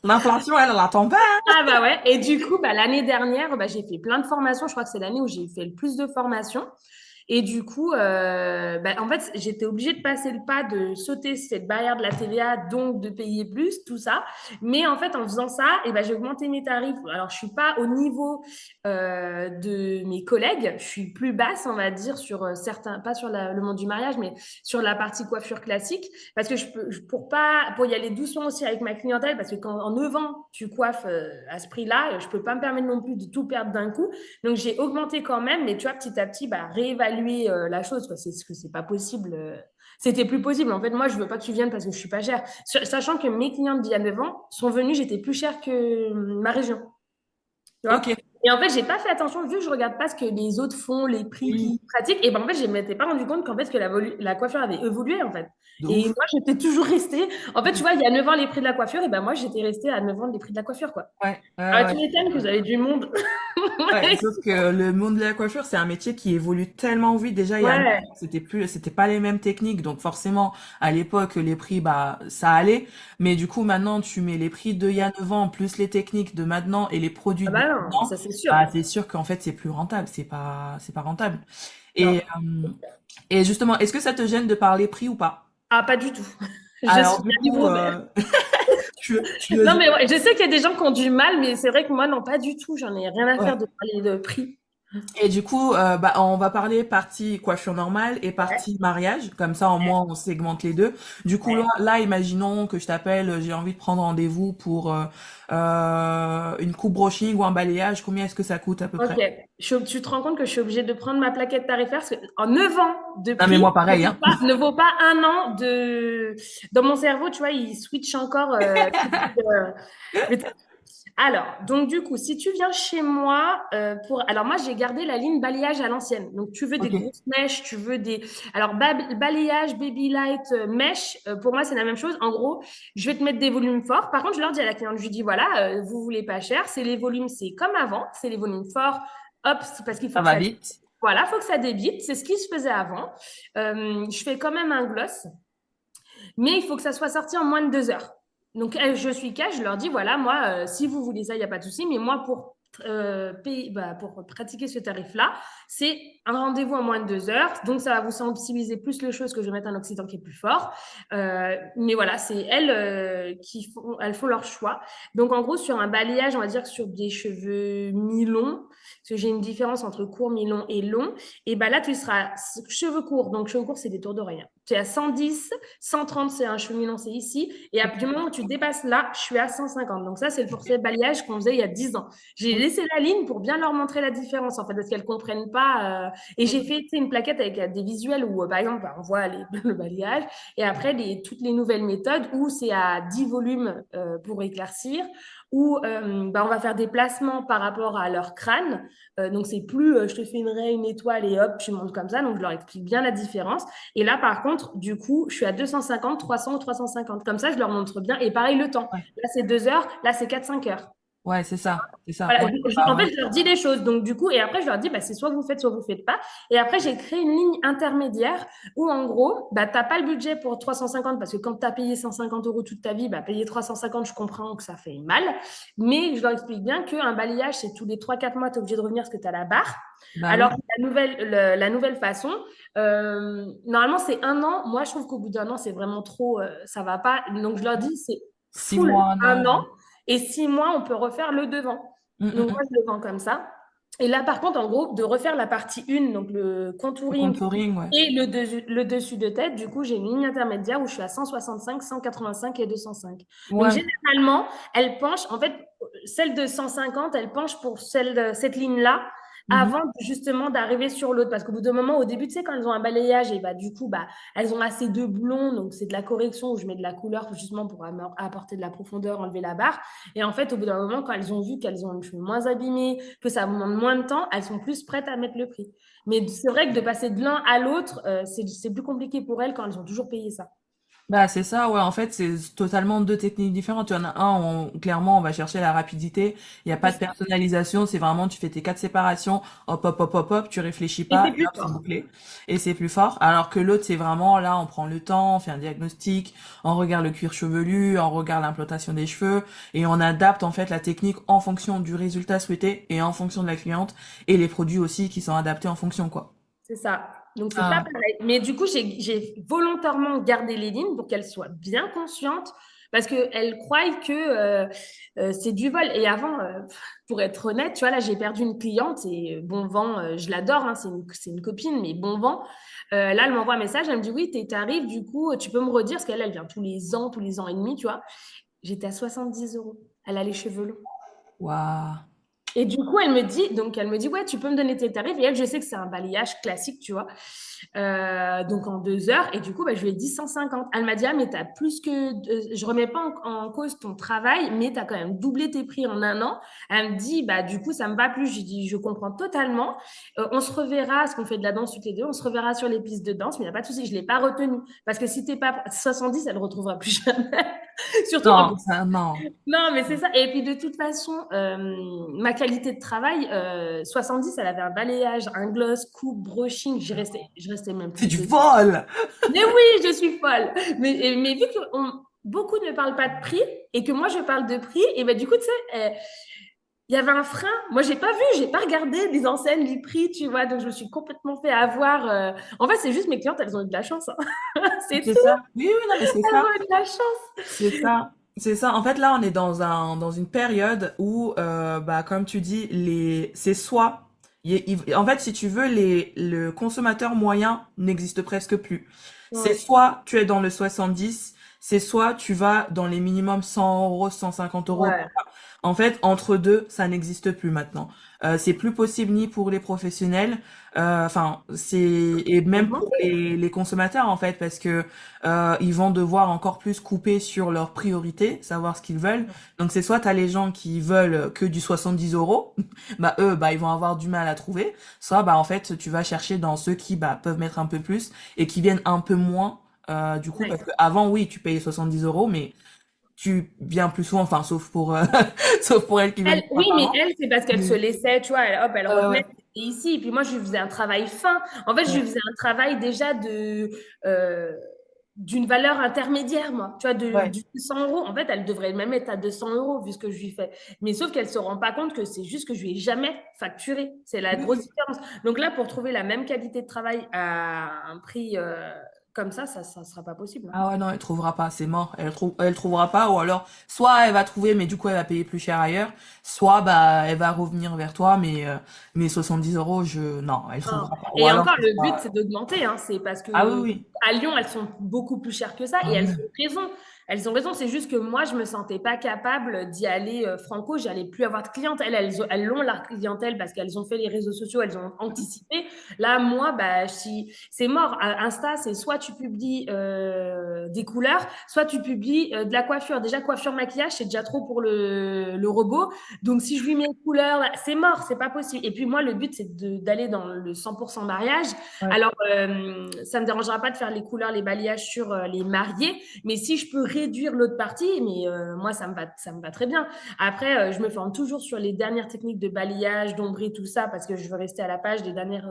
l'inflation, elle attend pas. Ah bah ouais. Et du coup, bah, l'année dernière, bah, j'ai fait plein de formations. Je crois que c'est l'année où j'ai fait le plus de formations. Et du coup, bah, en fait, j'étais obligée de passer le pas de sauter cette barrière de la TVA, donc de payer plus, tout ça. Mais en fait, en faisant ça, et ben, j'ai augmenté mes tarifs. Alors, je suis pas au niveau de mes collègues. Je suis plus basse, on va dire, sur certains, pas sur le monde du mariage, mais sur la partie coiffure classique. Parce que pour y aller doucement aussi avec ma clientèle, parce que quand en 9 ans, tu coiffes à ce prix-là, je peux pas me permettre non plus de tout perdre d'un coup. Donc, j'ai augmenté quand même, mais tu vois, petit à petit, bah, réévaluer la chose, quoi. C'est ce que c'est pas possible. C'était plus possible. En fait, moi, je veux pas que tu viennes parce que je suis pas chère. Sachant que mes clientes d'il y a 9 ans sont venues, j'étais plus chère que ma région. Tu vois? Ok. Et en fait, j'ai pas fait attention, vu que je regarde pas ce que les autres font, les prix Oui. qu'ils pratiquent, et ben en fait, je ne m'étais pas rendu compte qu'en fait, que la coiffure avait évolué, en fait. De Et ouf. moi, j'étais toujours restée. En fait, tu vois, il y a 9 ans, les prix de la coiffure, et ben moi, j'étais restée à 9 ans, les prix de la coiffure, quoi. Ouais, Ah, ouais, tu m'étonnes que vous avez du monde. ouais, sauf que le monde de la coiffure, c'est un métier qui évolue tellement vite. Déjà, il y a 9 Ouais, ans, c'était pas les mêmes techniques. Donc, forcément, à l'époque, les prix, bah, ça allait. Mais du coup, maintenant, tu mets les prix de il y a 9 ans, plus les techniques de maintenant et les produits ah de bah non, maintenant. ça c'est sûr. Bah, c'est sûr qu'en fait, c'est plus rentable. C'est pas rentable. Et, Non. et justement, est-ce que ça te gêne de parler prix ou pas? Ah, pas du tout. Je Alors, suis du à coup, livre ouvert. tu veux Non, dire, mais ouais, je sais qu'il y a des gens qui ont du mal, mais c'est vrai que moi, non, pas du tout. J'en ai rien à faire ouais. de parler de prix. Et du coup, bah, on va parler partie coiffure normale et Ouais, partie mariage. Comme ça, au moins, on segmente les deux. Du coup, ouais. imaginons que je t'appelle, j'ai envie de prendre rendez-vous pour une coupe brushing ou un balayage. Combien est-ce que ça coûte à peu Ok. près? Tu te rends compte que je suis obligée de prendre ma plaquette tarifaire parce qu'en 9 ans de Non, mais moi, prix pareil, hein. ne vaut pas un an de. Dans mon cerveau, tu vois, il switch encore. Mais alors, donc du coup, si tu viens chez moi Alors moi, j'ai gardé la ligne balayage à l'ancienne. Donc, tu veux des Ok, grosses mèches, tu veux des... Alors, balayage, baby light, mèche, pour moi, c'est la même chose. En gros, je vais te mettre des volumes forts. Par contre, je leur dis à la cliente, je lui dis, voilà, vous voulez pas cher, c'est les volumes, c'est comme avant, c'est les volumes forts. Hop, c'est parce qu'il faut ça que va ça... vite. Voilà, il faut que ça débite. C'est ce qui se faisait avant. Je fais quand même un gloss. Mais il faut que ça soit sorti en moins de 2 heures. Donc, je suis cash, je leur dis, voilà, moi, si vous voulez ça, il n'y a pas de souci, mais moi, pour pratiquer ce tarif-là, c'est un rendez-vous en moins de 2 heures. Donc, ça va vous sensibiliser plus les choses que je vais mettre un oxydant qui est plus fort. Mais voilà, c'est elles elles font leur choix. Donc, en gros, sur un balayage, on va dire que sur des cheveux mi-longs, parce que j'ai une différence entre court, mi-long et long, et ben là, tu seras cheveux courts. Donc, cheveux courts, c'est des tours d'oreille. Tu es à 110, 130, c'est un cheminement, c'est ici. Et du moment où tu dépasses là, je suis à 150. Donc ça, c'est le forfait balayage qu'on faisait il y a 10 ans. J'ai laissé la ligne pour bien leur montrer la différence, en fait, parce qu'elles ne comprennent pas. Et j'ai fait une plaquette avec des visuels où, par exemple, bah, on voit le balayage. Et après, toutes les nouvelles méthodes où c'est à 10 volumes pour éclaircir, où bah, on va faire des placements par rapport à leur crâne. Donc, c'est plus je te fais une raie, une étoile et hop, tu montes comme ça. Donc, je leur explique bien la différence. Et là, par contre, du coup, je suis à 250, 300 ou 350. Comme ça, je leur montre bien. Et pareil, le temps. Ouais, Là, c'est 2 heures. Là, c'est 4-5 heures. ouais, c'est ça, c'est ça. Voilà, Ouais, bah, en fait, je leur dis les choses. Donc, du coup, et après, je leur dis, bah, c'est soit vous faites pas. Et après, j'ai créé une ligne intermédiaire où, en gros, bah, tu n'as pas le budget pour 350 parce que quand tu as payé 150 euros toute ta vie, bah, payer 350, je comprends que ça fait mal. Mais je leur explique bien qu'un balayage, c'est tous les 3-4 mois, tu es obligé de revenir parce que tu as la barre. bah Alors, oui. la nouvelle façon, normalement, c'est un an. Moi, je trouve qu'au bout d'un an, c'est vraiment trop, ça va pas. Donc, je leur dis, c'est Six full mois, un un an. an. Et 6 mois, on peut refaire le devant. Donc, moi, Mm. je le vends comme ça. Et là, par contre, en gros, de refaire la partie 1, donc le Le contouring contouring, ouais. et le dessus de tête, du coup, j'ai une ligne intermédiaire où je suis à 165, 185 et 205. Donc, Ouais, généralement, elle penche, en fait, celle de 150, elle penche pour cette ligne-là. Mhm. avant justement d'arriver sur l'autre. Parce qu'au bout d'un moment, au début, tu sais, quand elles ont un balayage, et bah, du coup, bah, elles ont assez de blond, donc c'est de la correction où je mets de la couleur justement pour apporter de la profondeur, enlever la barre. Et en fait, au bout d'un moment, quand elles ont vu qu'elles ont une cheveux moins abîmés, que ça demande moins de temps, elles sont plus prêtes à mettre le prix. Mais c'est vrai que de passer de l'un à l'autre, c'est plus compliqué pour elles quand elles ont toujours payé ça. Bah, c'est ça, ouais. En fait, c'est totalement deux techniques différentes. Il y en a un, clairement, on va chercher la rapidité. Il n'y a pas C'est de ça. personnalisation. C'est vraiment, tu fais tes quatre séparations. Hop, hop, hop, hop, hop. Tu réfléchis Et c'est pas et plus hop, c'est fort. bouclé. Et c'est plus fort. Alors que l'autre, c'est vraiment, là, on prend le temps, on fait un diagnostic, on regarde le cuir chevelu, on regarde l'implantation des cheveux et on adapte, en fait, la technique en fonction du résultat souhaité et en fonction de la cliente et les produits aussi qui sont adaptés en fonction, quoi. C'est ça. Donc, c'est pas Ah, pareil. Mais du coup, j'ai volontairement gardé les lignes pour qu'elles soient bien conscientes parce qu'elles croient que c'est du vol. Et avant, pour être honnête, tu vois, là, j'ai perdu une cliente et bon vent, je l'adore, hein, c'est une copine, mais bon vent. Là, elle m'envoie un message, elle me dit, oui, t'arrives, du coup, tu peux me redire, parce qu'elle, elle vient tous les ans et demi, tu vois. J'étais à 70 euros. Elle a les cheveux longs. waouh. Et du coup, elle me dit, ouais, tu peux me donner tes tarifs. Et elle, je sais que c'est un balayage classique, tu vois. Donc en 2 heures. Et du coup, bah, je lui ai dit 150. Elle m'a dit, ah, mais t'as plus que. Je remets pas en cause ton travail, mais t'as quand même doublé tes prix en un an. Elle me dit, bah, du coup, ça me va plus. Je dis, je comprends totalement. On se reverra, parce qu'on fait de la danse toutes les deux, on se reverra sur les pistes de danse, mais il n'y a pas de souci. Je ne l'ai pas retenu. Parce que si t'es pas 70, elle ne retrouvera plus jamais. Surtout en Non, plus, ça, non. non, mais c'est ça. Et puis de toute façon, ma qualité de travail, 70, elle avait un balayage, un gloss, coupe, brushing. Je restais même C'est plus du dessus. vol! Mais oui, je suis folle. Mais vu que beaucoup ne parlent pas de prix et que moi je parle de prix, et ben du coup, tu sais, il y avait un frein. Moi, j'ai pas vu, j'ai pas regardé les enseignes, les prix, tu vois. Donc je me suis complètement fait avoir. En fait, c'est juste mes clientes, elles ont eu de la chance, hein. C'est C'est tout. ça. Oui, oui, non, mais c'est Elles ça. ont eu de la chance. C'est ça. C'est ça. En fait, là, on est dans une période où, bah, comme tu dis, c'est soit, en fait, si tu veux, le consommateur moyen n'existe presque plus. C'est Ouais, soit tu es dans le 70, c'est soit tu vas dans les minimums 100 euros, 150 euros. ouais, En fait, entre deux, ça n'existe plus maintenant. C'est plus possible ni pour les professionnels, enfin, et même pour les consommateurs en fait, parce que ils vont devoir encore plus couper sur leurs priorités, savoir ce qu'ils veulent. Donc c'est soit t'as les gens qui veulent que du 70 euros, bah eux, bah ils vont avoir du mal à trouver. Soit bah en fait tu vas chercher dans ceux qui bah peuvent mettre un peu plus et qui viennent un peu moins. Du coup, parce ouais. que avant oui, tu payais 70 euros, mais tu viens plus souvent, enfin, sauf pour, sauf pour elles qui viennent Elle, une fois oui, par mais an. elle, c'est parce qu'elle se Mais, laissait, tu vois, hop, elle revenait ouais, c'était ici. Et puis moi, je lui faisais un travail fin. En fait, je lui ouais, faisais un travail déjà euh, d'une valeur intermédiaire, moi. Tu vois, ouais. du 100 euros. En fait, elle devrait même être à 200 euros vu ce que je lui fais. Mais sauf qu'elle se rend pas compte que c'est juste que je lui ai jamais facturé. C'est la Oui, grosse oui. différence. Donc là, pour trouver la même qualité de travail à un prix comme ça sera pas possible, hein. Ah ouais, non, elle trouvera pas, c'est mort. Elle trouvera pas, ou alors, soit elle va trouver, mais du coup, elle va payer plus cher ailleurs, soit, bah, elle va revenir vers toi, mais 70 euros, non, elle Non. trouvera pas. Ou Et alors, encore, ce le but, sera- c'est d'augmenter, hein. C'est parce ah oui, que oui. à Lyon, elles sont beaucoup plus chères que ça Ah et elles ouais. ont raison. Elles ont raison. C'est juste que moi, je me sentais pas capable d'y aller franco. J'allais plus avoir de clientes. Elles ont leur clientèle parce qu'elles ont fait les réseaux sociaux, elles ont anticipé. Là, moi, bah, si c'est mort. Insta, c'est soit tu publies des couleurs, soit tu publies de la coiffure. Déjà, coiffure, maquillage, c'est déjà trop pour le robot. Donc, si je lui mets une couleur, c'est mort, c'est pas possible. Et puis, moi, le but, c'est d'aller dans le 100% mariage. Ouais. Alors, ça ne me dérangera pas de faire les couleurs, les balayages sur les mariés, mais si je peux réduire l'autre partie, mais moi, ça me va très bien. Après, je me forme toujours sur les dernières techniques de balayage, d'ombré, tout ça, parce que je veux rester à la page des dernières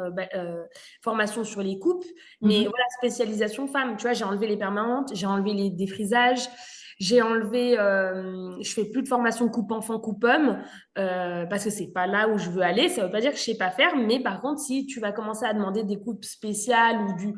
formations sur les coupes. Mais Mhm. voilà, spécialisation femme. Tu vois, j'ai enlevé les permanentes, j'ai enlevé les défrisages. J'ai enlevé, je fais plus de formation coupe enfant, coupe homme, parce que c'est pas là où je veux aller. Ça veut pas dire que je sais pas faire, mais par contre, si tu vas commencer à demander des coupes spéciales ou du,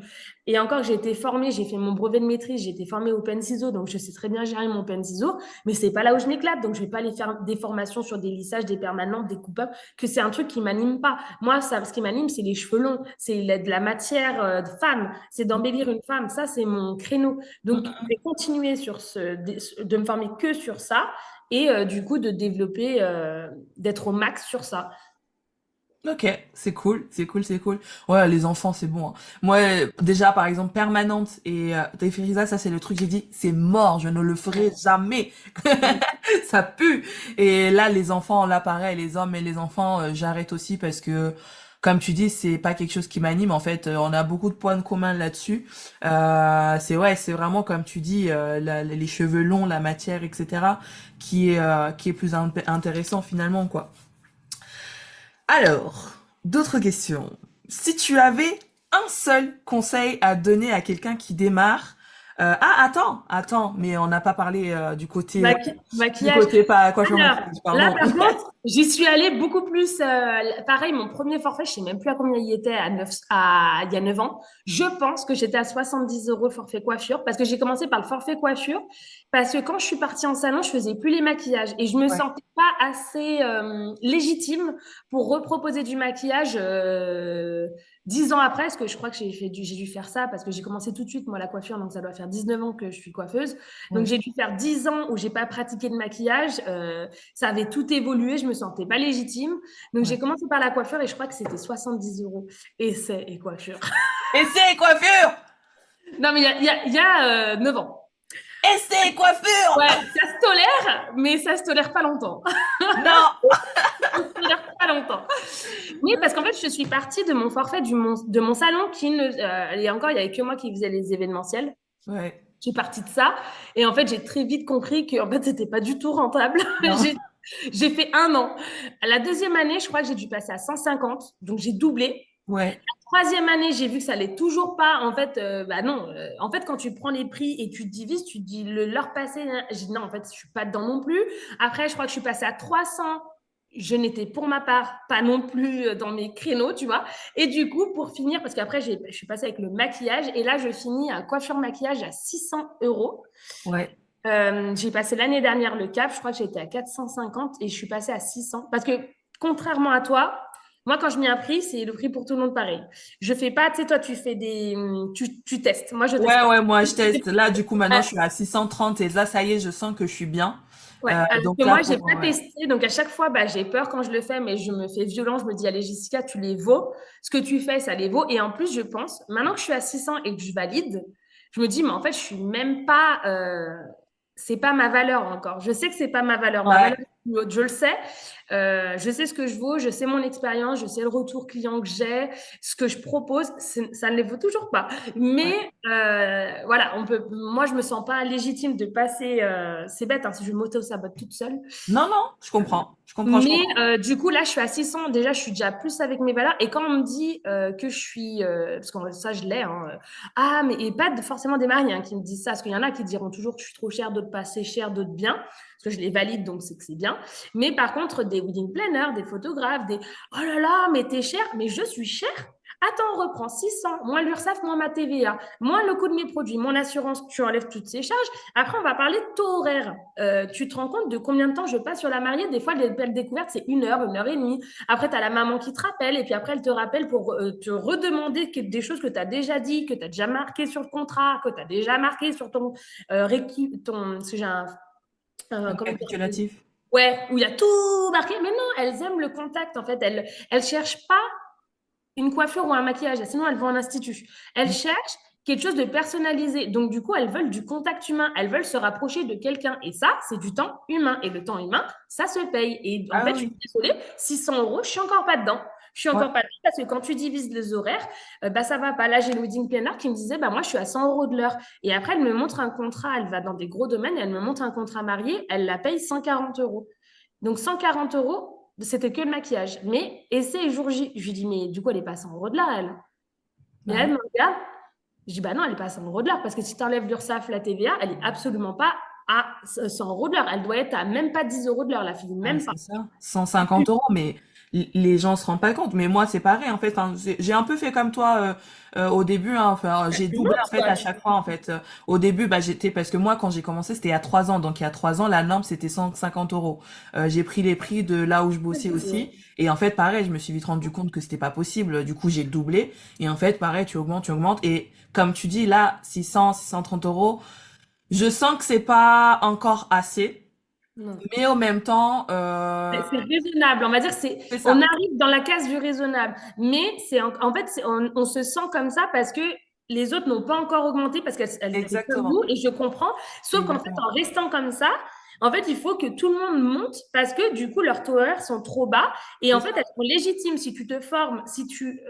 et encore, j'ai été formée, j'ai fait mon brevet de maîtrise, j'ai été formée au pen ciseau, donc je sais très bien gérer mon pen ciseau, mais c'est pas là où je m'éclate, donc je vais pas aller faire des formations sur des lissages, des permanentes, des coupes up, que c'est un truc qui m'anime pas. Moi, ça, ce qui m'anime, c'est les cheveux longs, c'est de la matière de femme, c'est d'embellir une femme, ça, c'est mon créneau. Donc, je vais continuer sur de me former que sur ça et du coup de développer, d'être au max sur ça. Ok, c'est cool, c'est cool, c'est cool. Ouais, les enfants, c'est bon, hein. Moi, déjà, par exemple, permanente et Teferiza, ça c'est le truc, j'ai dit, c'est mort, je ne le ferai jamais. Mm. Ça pue. Et là, les enfants, là, pareil, les hommes et les enfants, j'arrête aussi parce que, comme tu dis, c'est pas quelque chose qui m'anime. En fait, on a beaucoup de points de commun là-dessus. C'est ouais, c'est vraiment comme tu dis, les cheveux longs, la matière, etc., qui est plus intéressant finalement, quoi. Alors, d'autres questions. Si tu avais un seul conseil à donner à quelqu'un qui démarre, attends, mais on n'a pas parlé du Maquillage. côté pas coiffure Alors, maquillage, là, pardon. par contre, j'y suis allée beaucoup plus. Pareil, mon premier forfait, je sais même plus à combien il était il y a 9 ans. Je pense que j'étais à 70 euros forfait coiffure parce que j'ai commencé par le forfait coiffure parce que quand je suis partie en salon, je faisais plus les maquillages et je me Ouais, sentais pas assez légitime pour reproposer du maquillage 10 ans après, parce que je crois que j'ai dû faire ça parce que j'ai commencé tout de suite, moi, la coiffure, donc ça doit faire 19 ans que je suis coiffeuse. Donc, ouais, j'ai dû faire 10 ans où j'ai pas pratiqué de maquillage. Ça avait tout évolué. Je me sentais pas légitime. Donc, ouais. j'ai commencé par la coiffure et je crois que c'était 70 euros. Essai et coiffure. Essai coiffure! Non, mais il y a 9 ans. Essai coiffure! Ouais, ça se tolère, mais ça se tolère pas longtemps. Non! Ça se tolère pas longtemps. Oui, parce qu'en fait, je suis partie de mon forfait de mon salon qui ne, et encore, il y avait que moi qui faisais les événementiels. Ouais, Je suis partie de ça. Et en fait, j'ai très vite compris que en fait, c'était pas du tout rentable. non. J'ai fait 1 an. La deuxième année, je crois que j'ai dû passer à 150. Donc, j'ai doublé. Ouais, Troisième année, j'ai vu que ça allait toujours pas. En fait, bah non. En fait, quand tu prends les prix et tu divises, tu te dis l'heure passée. Hein. J'ai dit non, en fait, je suis pas dedans non plus. Après, je crois que je suis passée à 300. Je n'étais pour ma part pas non plus dans mes créneaux, tu vois. Et du coup, pour finir, parce qu'après, je suis passée avec le maquillage. Et là, je finis à coiffure maquillage à 600 euros. ouais. J'ai passé l'année dernière le cap, je crois que j'étais à 450 et je suis passée à 600. Parce que contrairement à toi, moi quand je mets un prix, c'est le prix pour tout le monde pareil. Je fais pas, tu sais, toi tu testes. Moi je teste Ouais, pas. ouais, moi je teste. Là, du coup, maintenant, je suis à 630 et là, ça y est, je sens que je suis bien. Ouais, alors Donc que là, moi, j'ai pas ouais. testé. Donc, à chaque fois, bah, j'ai peur quand je le fais, mais je me fais violence. Je me dis, allez, Jessica, tu les vaux. Ce que tu fais, ça les vaut. Et en plus, je pense, maintenant que je suis à 600 et que je valide, je me dis, mais en fait, je suis même pas, c'est pas ma valeur encore. Je sais que c'est pas ma valeur. Ma valeur, Ouais, est plus haute, je le sais. Je sais ce que je vaux, je sais mon expérience, je sais le retour client que j'ai, ce que je propose, ça ne les vaut toujours pas. Mais ouais. voilà, moi, je me sens pas légitime de passer. C'est bête, hein, si je m'auto-sabote toute seule. Non, non, je comprends. Je comprends, je Mais comprends. du coup, là, je suis à 600. Déjà, je suis déjà plus avec mes valeurs. Et quand on me dit que je suis, parce que ça, je l'ai, hein, ah, mais et pas forcément des maris hein, qui me disent ça, parce qu'il y en a qui diront toujours que je suis trop chère, d'autres pas assez chère, d'autres bien, parce que je les valide, donc c'est que c'est bien. Mais par contre, des wedding planners, des photographes, des oh là là, mais t'es chère, mais je suis chère. Attends, on reprend 600, moins l'URSSAF, moins ma TVA, moins le coût de mes produits, mon assurance, tu enlèves toutes ces charges. Après, on va parler de taux horaire. Tu te rends compte de combien de temps je passe sur la mariée? Des fois, les belles découvertes, c'est 1 heure et demie. Après, tu as la maman qui te rappelle, et puis après, elle te rappelle pour te redemander des choses que tu as déjà dit, que tu as déjà marqué sur le contrat, que tu as déjà marqué sur ton parce que j'ai comment dire, Récapitulatif. ouais, où il y a tout marqué. Mais non, elles aiment le contact, en fait. Elles cherchent pas une coiffure ou un maquillage, sinon elles vont en institut. Elles cherchent quelque chose de personnalisé. Donc, du coup, elles veulent du contact humain. Elles veulent se rapprocher de quelqu'un. Et ça, c'est du temps humain. Et le temps humain, ça se paye. Et en Ah fait, je suis oui. désolée, 600 euros, je suis encore pas dedans. Je suis Ouais. encore pas dedans parce que quand tu divises les horaires, bah, ça va pas. Là, j'ai le wedding planner qui me disait, bah, moi, je suis à 100 euros de l'heure. Et après, elle me montre un contrat. Elle va dans des gros domaines et elle me montre un contrat marié. Elle la paye 140 euros. Donc, 140 euros, c'était que le maquillage. Mais essai jour J. Je lui dis, mais du coup, elle est pas à 100 euros de l'heure, elle. Et Bah elle oui. me regarde. Je dis, bah non, elle est pas à 100 euros de l'heure. Parce que si tu enlèves l'URSSAF, la TVA, elle est absolument pas à 100 euros de l'heure. Elle doit être à même pas 10 euros de l'heure, la fille. Ouais, Même pas. c'est ça. 150 euros, mais les gens se rendent pas compte. Mais moi, c'est pareil, en fait. Enfin, j'ai un peu fait comme toi au début. Hein. Enfin, j'ai Tu doublé, en montes, fait, quoi. à chaque fois, en fait. Au début, bah, j'étais... Parce que moi, quand j'ai commencé, c'était il y a 3 ans. Donc, il y a 3 ans, la norme, c'était 150 euros. J'ai pris les prix de là où je bossais aussi. Et en fait, pareil, je me suis vite rendu compte que c'était pas possible. Du coup, j'ai doublé. Et en fait, pareil, tu augmentes, tu augmentes. Et comme tu dis, là, 600, 630 euros, je sens que c'est pas encore assez. Non. mais en même temps, C'est raisonnable, on va dire, c'est on ça, arrive dans la case du raisonnable. Mais en fait, on se sent comme ça parce que les autres n'ont pas encore augmenté parce qu'elles étaient comme exactement, nous et je comprends. Sauf qu'en fait, exactement. en restant comme ça, en fait, il faut que tout le monde monte parce que du coup, leurs taux horaires sont trop bas et C'est en fait, ça. elles sont légitimes si tu te formes, si tu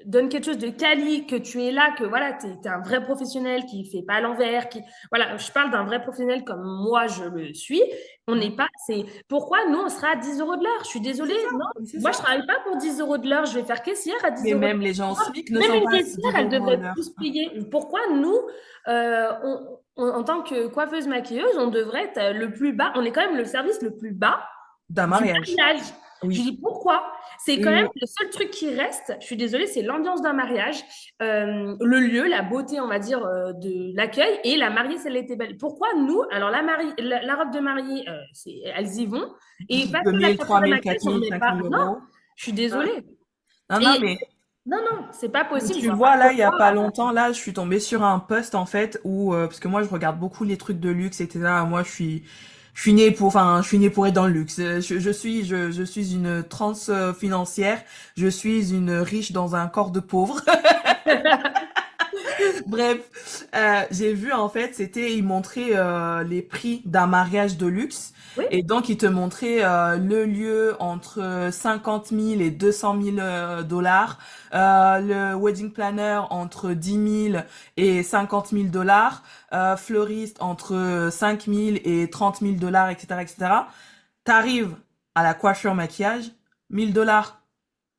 donnes quelque chose de quali, que tu es là, que voilà, tu es un vrai professionnel qui fait pas à l'envers, qui voilà, je parle d'un vrai professionnel comme moi je le suis. On n'est Ouais. pas, c'est pourquoi nous on sera à 10 euros de l'heure. Je suis Mais désolée, c'est ça, non, mais c'est moi ça. je travaille pas pour 10 euros de l'heure, je vais faire caissière à 10 Mais euros de même les gens au l'heure. SMIC ne Même sont une pas à caissière, 10 elle euros à devrait être l'heure. plus payée. Pourquoi nous, en tant que coiffeuse maquilleuse, on devrait être le plus bas, on est quand même le service le plus bas D'un du mariage. mariage. Je Oui, dis pourquoi? C'est quand oui, même oui. le seul truc qui reste. Je suis désolée, c'est l'ambiance d'un mariage, le lieu, la beauté, on va dire, de l'accueil et la mariée, si elle était belle. Pourquoi nous, alors la robe de mariée, elles y vont et parce Deux que la mille, coiffure trois de mille, maquillage, quatre on mille, met cinq pas. mille Non, euros. je suis Ouais. désolée. Non, non, Et mais non, non, c'est pas possible. Je tu vois pas vois, là, il y a pourquoi. pas longtemps, là, je suis tombée sur un post, en fait, où, parce que moi, je regarde beaucoup les trucs de luxe, etc. Moi, je suis née pour être dans le luxe. Je suis une trans financière. Je suis une riche dans un corps de pauvre. Bref, j'ai vu en fait, il montrait les prix d'un mariage de luxe Oui, et donc il te montrait le lieu entre 50 000 et 200 000 dollars, le wedding planner entre 10 000 et 50 000 dollars, fleuriste entre 5 000 et 30 000 dollars, etc., etc. T'arrives à la coiffure maquillage, 1000 dollars.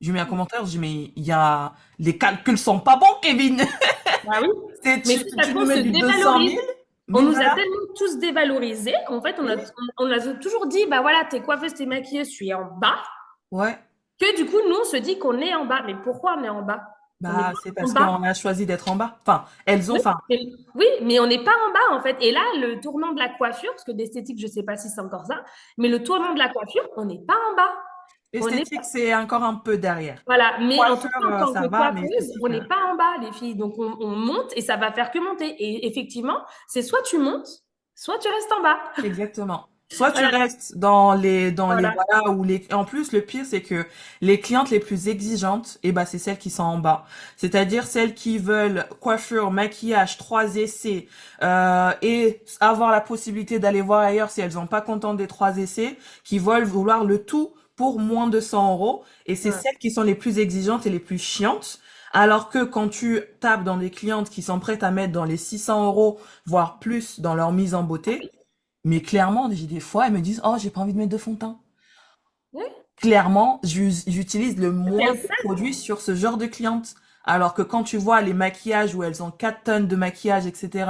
Je mets un commentaire, je dis mais il y a les calculs sont pas bons, Kevin. bah oui. C'est, Mais de toute tu façon, nous on se mets du 200 dévalorise. 000, On 1000 nous a dollars. tellement tous dévalorisés. En fait, Oui. on a toujours dit, bah voilà, t'es coiffeuse, t'es maquilleuse, je suis en bas. Ouais. Que du coup, nous, on se dit qu'on est en bas. Mais pourquoi on est en bas? On n'est Bah, c'est pas en parce bas. qu'on a choisi d'être en bas. Enfin, elles ont, Oui, enfin, oui, mais on n'est pas en bas, en fait. Et là, le tournant de la coiffure, parce que d'esthétique, je ne sais pas si c'est encore ça, mais le tournant de la coiffure, on n'est pas en bas. On est esthétique, c'est encore un peu derrière. Voilà, mais en tout cas, en Coiffeur, tant ça que va, mais coiffeuse, on esthétique, n'est pas en bas, les filles. Donc, on monte et ça va faire que monter. Et effectivement, c'est soit tu montes, soit tu restes en bas. exactement. Soit tu Voilà, restes dans les, voilà. voilà, ou les, en plus, le pire, c'est que les clientes les plus exigeantes, eh ben, c'est celles qui sont en bas. C'est-à-dire celles qui veulent coiffure, maquillage, 3 essais, et avoir la possibilité d'aller voir ailleurs si elles sont pas contentes des 3 essais, qui veulent vouloir le tout pour moins de 100 euros. Et c'est Ouais. celles qui sont les plus exigeantes et les plus chiantes. Alors que quand tu tapes dans des clientes qui sont prêtes à mettre dans les 600 euros, voire plus dans leur mise en beauté, mais clairement, j'ai des fois, elles me disent, oh, j'ai pas envie de mettre de fond de teint. Oui, Clairement, j'utilise le moins elles de savent. produits sur ce genre de clientes. Alors que quand tu vois les maquillages où elles ont 4 tonnes de maquillage, etc.,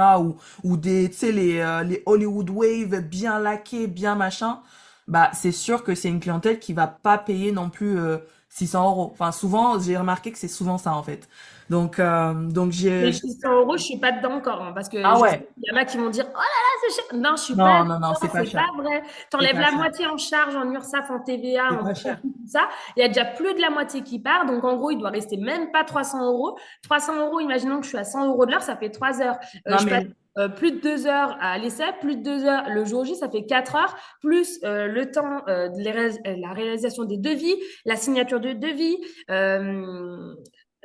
ou des, tu sais, les Hollywood Wave bien laqués, bien machin, bah, c'est sûr que c'est une clientèle qui va pas payer non plus 600 euros. Enfin, souvent, j'ai remarqué que c'est souvent ça, en fait. Donc Mais j'ai 600 euros, je ne suis pas dedans encore, hein, parce que ah je sais ouais. qu'il y en a qui vont dire, oh là là, c'est cher. Non, je ne suis pas Non, non, non, c'est dedans, pas c'est pas cher. vrai. Tu C'est enlèves pas la cher. moitié en charge, en URSSAF, en TVA, C'est en pas tout cher. ça. Il y a déjà plus de la moitié qui part. Donc, en gros, il doit rester même pas 300 euros. 300 euros, imaginons que je suis à 100 euros de l'heure, ça fait 3 heures. Non, Je passe mais plus de 2 heures à l'essai, plus de 2 heures le jour J, ça fait 4 heures, plus le temps de la réalisation des devis, la signature de devis,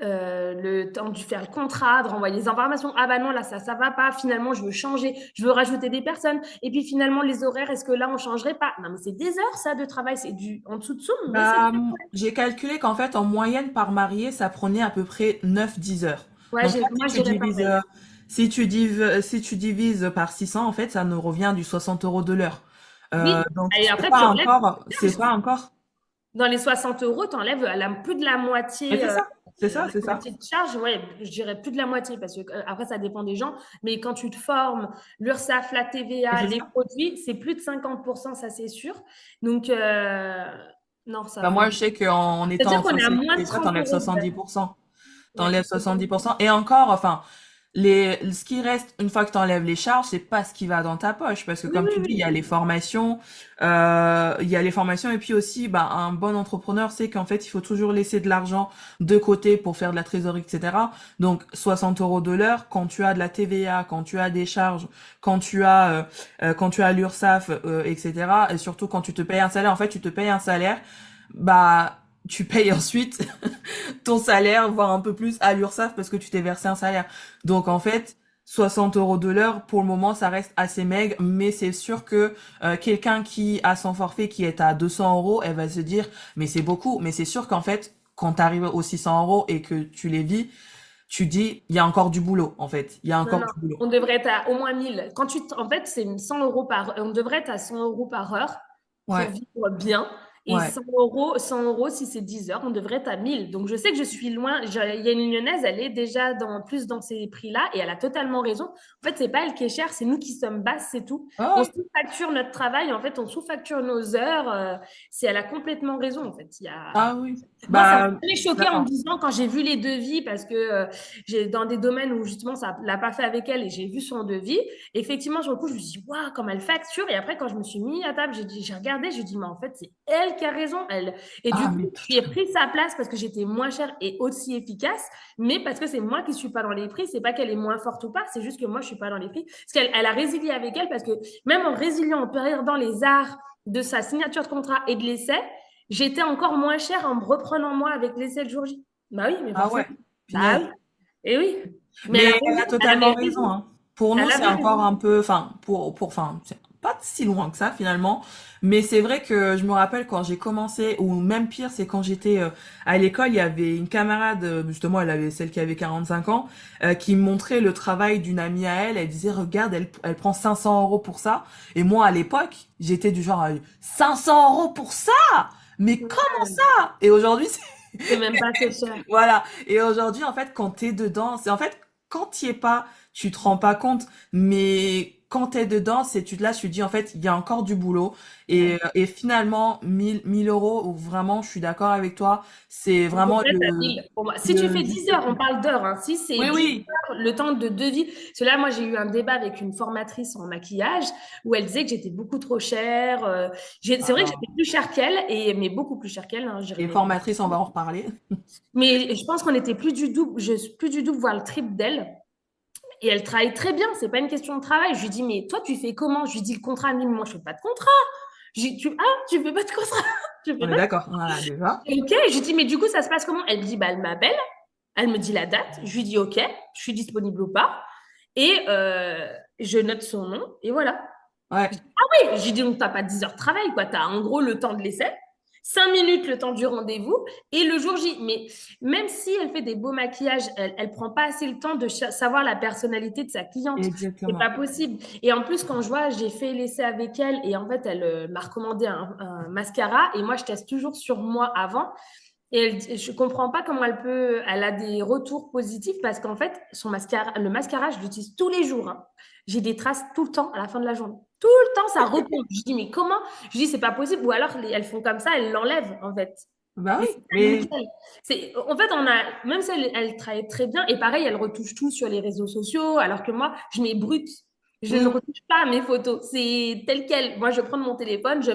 le temps de faire le contrat, de renvoyer les informations. Ah bah non, là, ça va pas. Finalement, je veux changer, je veux rajouter des personnes. Et puis finalement, les horaires, est-ce que là, on changerait pas? Non, mais c'est des heures, ça, de travail. C'est du en dessous de somme, mais c'est bah, j'ai calculé qu'en fait, en moyenne par marié, ça prenait à peu près 9 10 heures. ouais, Donc là, moi, je dirais pareil. si tu divises par 600, en fait, ça nous revient du 60 euros de l'heure. Oui, Donc et après, tu enlèves. c'est pas encore. Dans les 60 euros, tu enlèves plus de la Mais moitié, c'est ça. de charge. Ouais, je dirais plus de la moitié parce que après, ça dépend des gens. Mais quand tu te formes, l'URSSAF, la Et TVA, c'est les ça. produits, c'est plus de 50%, ça c'est sûr. Donc, non, ça Bah, vaut. moi, je sais qu'en étant C'est-à-dire en qu'on est à société, moins de c'est ça, 30 t'enlèves euros. 70%. Ouais. T'enlèves 70%. Et encore, enfin, ce qui reste une fois que tu enlèves les charges, c'est pas ce qui va dans ta poche, parce que Oui, comme oui, tu dis, oui. il y a les formations, et puis aussi, bah, un bon entrepreneur sait qu'en fait, il faut toujours laisser de l'argent de côté pour faire de la trésorerie, etc. Donc, 60 euros de l'heure, quand tu as de la TVA, quand tu as des charges, quand tu as l'URSSAF, etc. Et surtout quand tu te payes un salaire, en fait, tu te payes un salaire, bah, tu payes ensuite ton salaire, voire un peu plus à l'URSSAF parce que tu t'es versé un salaire. Donc en fait, 60 euros de l'heure, pour le moment, ça reste assez maigre, mais c'est sûr que quelqu'un qui a son forfait qui est à 200 euros, elle va se dire, mais c'est beaucoup. Mais c'est sûr qu'en fait, quand tu arrives aux 600 euros et que tu les vis, tu dis, il y a encore du boulot, en fait. Il y a Non, encore non, du boulot. on devrait être à au moins 1000. En fait, c'est 100 euros on devrait être à 100 euros par heure pour Ouais, vivre bien. Et ouais. 100 euros si c'est 10 heures, on devrait être à 1000. Donc, je sais que je suis loin. Il y a une Lyonnaise, elle est déjà plus dans ces prix-là et elle a totalement raison. En fait, c'est pas elle qui est chère, c'est nous qui sommes basses, c'est tout. Ah On ouais. sous-facture notre travail, en fait, on sous-facture nos heures. Elle a complètement raison, en fait. Ah oui. Moi, ça m'a Bah, très je suis choquée en me d'accord. disant quand j'ai vu les devis, parce que j'ai dans des domaines où justement ça l'a pas fait avec elle et j'ai vu son devis. Effectivement, sur le coup, je me suis dit, waouh, comme elle facture. Et après, quand je me suis mis à table, j'ai regardé, j'ai dit, mais en fait, c'est elle qui a raison, elle. Et du Ah, coup, mais je lui ai pris sa place parce que j'étais moins chère et aussi efficace, mais parce que c'est moi qui suis pas dans les prix. C'est pas qu'elle est moins forte ou pas, c'est juste que moi, je suis pas dans les prix. Parce qu'elle a résilié avec elle, parce que même en résiliant, en perdant les arts de sa signature de contrat et de l'essai, j'étais encore moins chère en me reprenant moi avec l'essai le jour J. Bah oui, mais ah ouais. forcément. Bah oui. Punaise. Et oui. Mais elle a Mais elle raison. a Elle totalement avait raison, raison. hein. Pour nous, Elle c'est avait encore raison. un peu, enfin, enfin, c'est pas si loin que ça finalement. Mais c'est vrai que je me rappelle quand j'ai commencé, ou même pire, c'est quand j'étais à l'école, il y avait une camarade, justement, elle avait celle qui avait 45 ans, qui me montrait le travail d'une amie à elle. Elle disait, regarde, elle prend 500 euros pour ça. Et moi, à l'époque, j'étais du genre, 500 euros pour ça? Mais comment ça? Et aujourd'hui, C'est même pas assez cher. voilà. Et aujourd'hui, en fait, quand t'es dedans, c'est en fait, quand t'y es pas, tu te rends pas compte. Mais quand t'es dedans, là, tu te dis, en fait, il y a encore du boulot. Ouais. Et finalement, 1000 euros, où vraiment, je suis d'accord avec toi, c'est On vraiment devrait être à 1000 pour moi. Si tu le fais 10 juste heures, on prix. parle d'heures, hein. Si c'est Oui, 10 oui. heures, le temps de devis. Parce que là, moi, j'ai eu un débat avec une formatrice en maquillage où elle disait que j'étais beaucoup trop chère. C'est vrai que Alors, j'étais plus chère qu'elle, mais beaucoup plus chère qu'elle, hein, je dirais les même. formatrices, on va en reparler. Mais je pense qu'on était plus du double, plus du double, voire le triple d'elle. Et elle travaille très bien, c'est pas une question de travail. Je lui dis, mais toi, tu fais comment? Je lui dis, le contrat, mais moi, je fais pas de contrat. Tu fais pas de contrat? Tu fais On est pas de d'accord. Voilà, déjà. Ok, je lui dis, mais du coup, ça se passe comment? Elle me dit, bah, elle m'appelle, elle me dit la date, je lui dis, ok, je suis disponible ou pas, et je note son nom, et voilà. Ouais. Oui, je lui dis, donc, t'as pas 10 heures de travail, quoi, t'as en gros le temps de l'essai, 5 minutes le temps du rendez-vous, et le jour J. Mais même si elle fait des beaux maquillages, elle prend pas assez le temps de savoir la personnalité de sa cliente. C'est pas Exactement. possible. Et en plus, quand je vois, j'ai fait l'essai avec elle, et en fait, elle m'a recommandé un mascara, et moi, je teste toujours sur moi avant. Et je comprends pas comment elle a des retours positifs parce qu'en fait, le mascara, je l'utilise tous les jours, hein. J'ai des traces tout le temps à la fin de la journée. Tout le temps, ça retombe. Je dis, mais comment? Je dis, c'est pas possible. Ou alors, elles font comme ça, elles l'enlèvent, en fait. Bah Mais oui. c'est pas Mais nickel. En fait, même si elle travaille très bien, et pareil, elle retouche tout sur les réseaux sociaux, alors que moi, je mets brut. Je ne hmm, retouche pas mes photos. C'est tel quel. Moi, je prends mon téléphone, je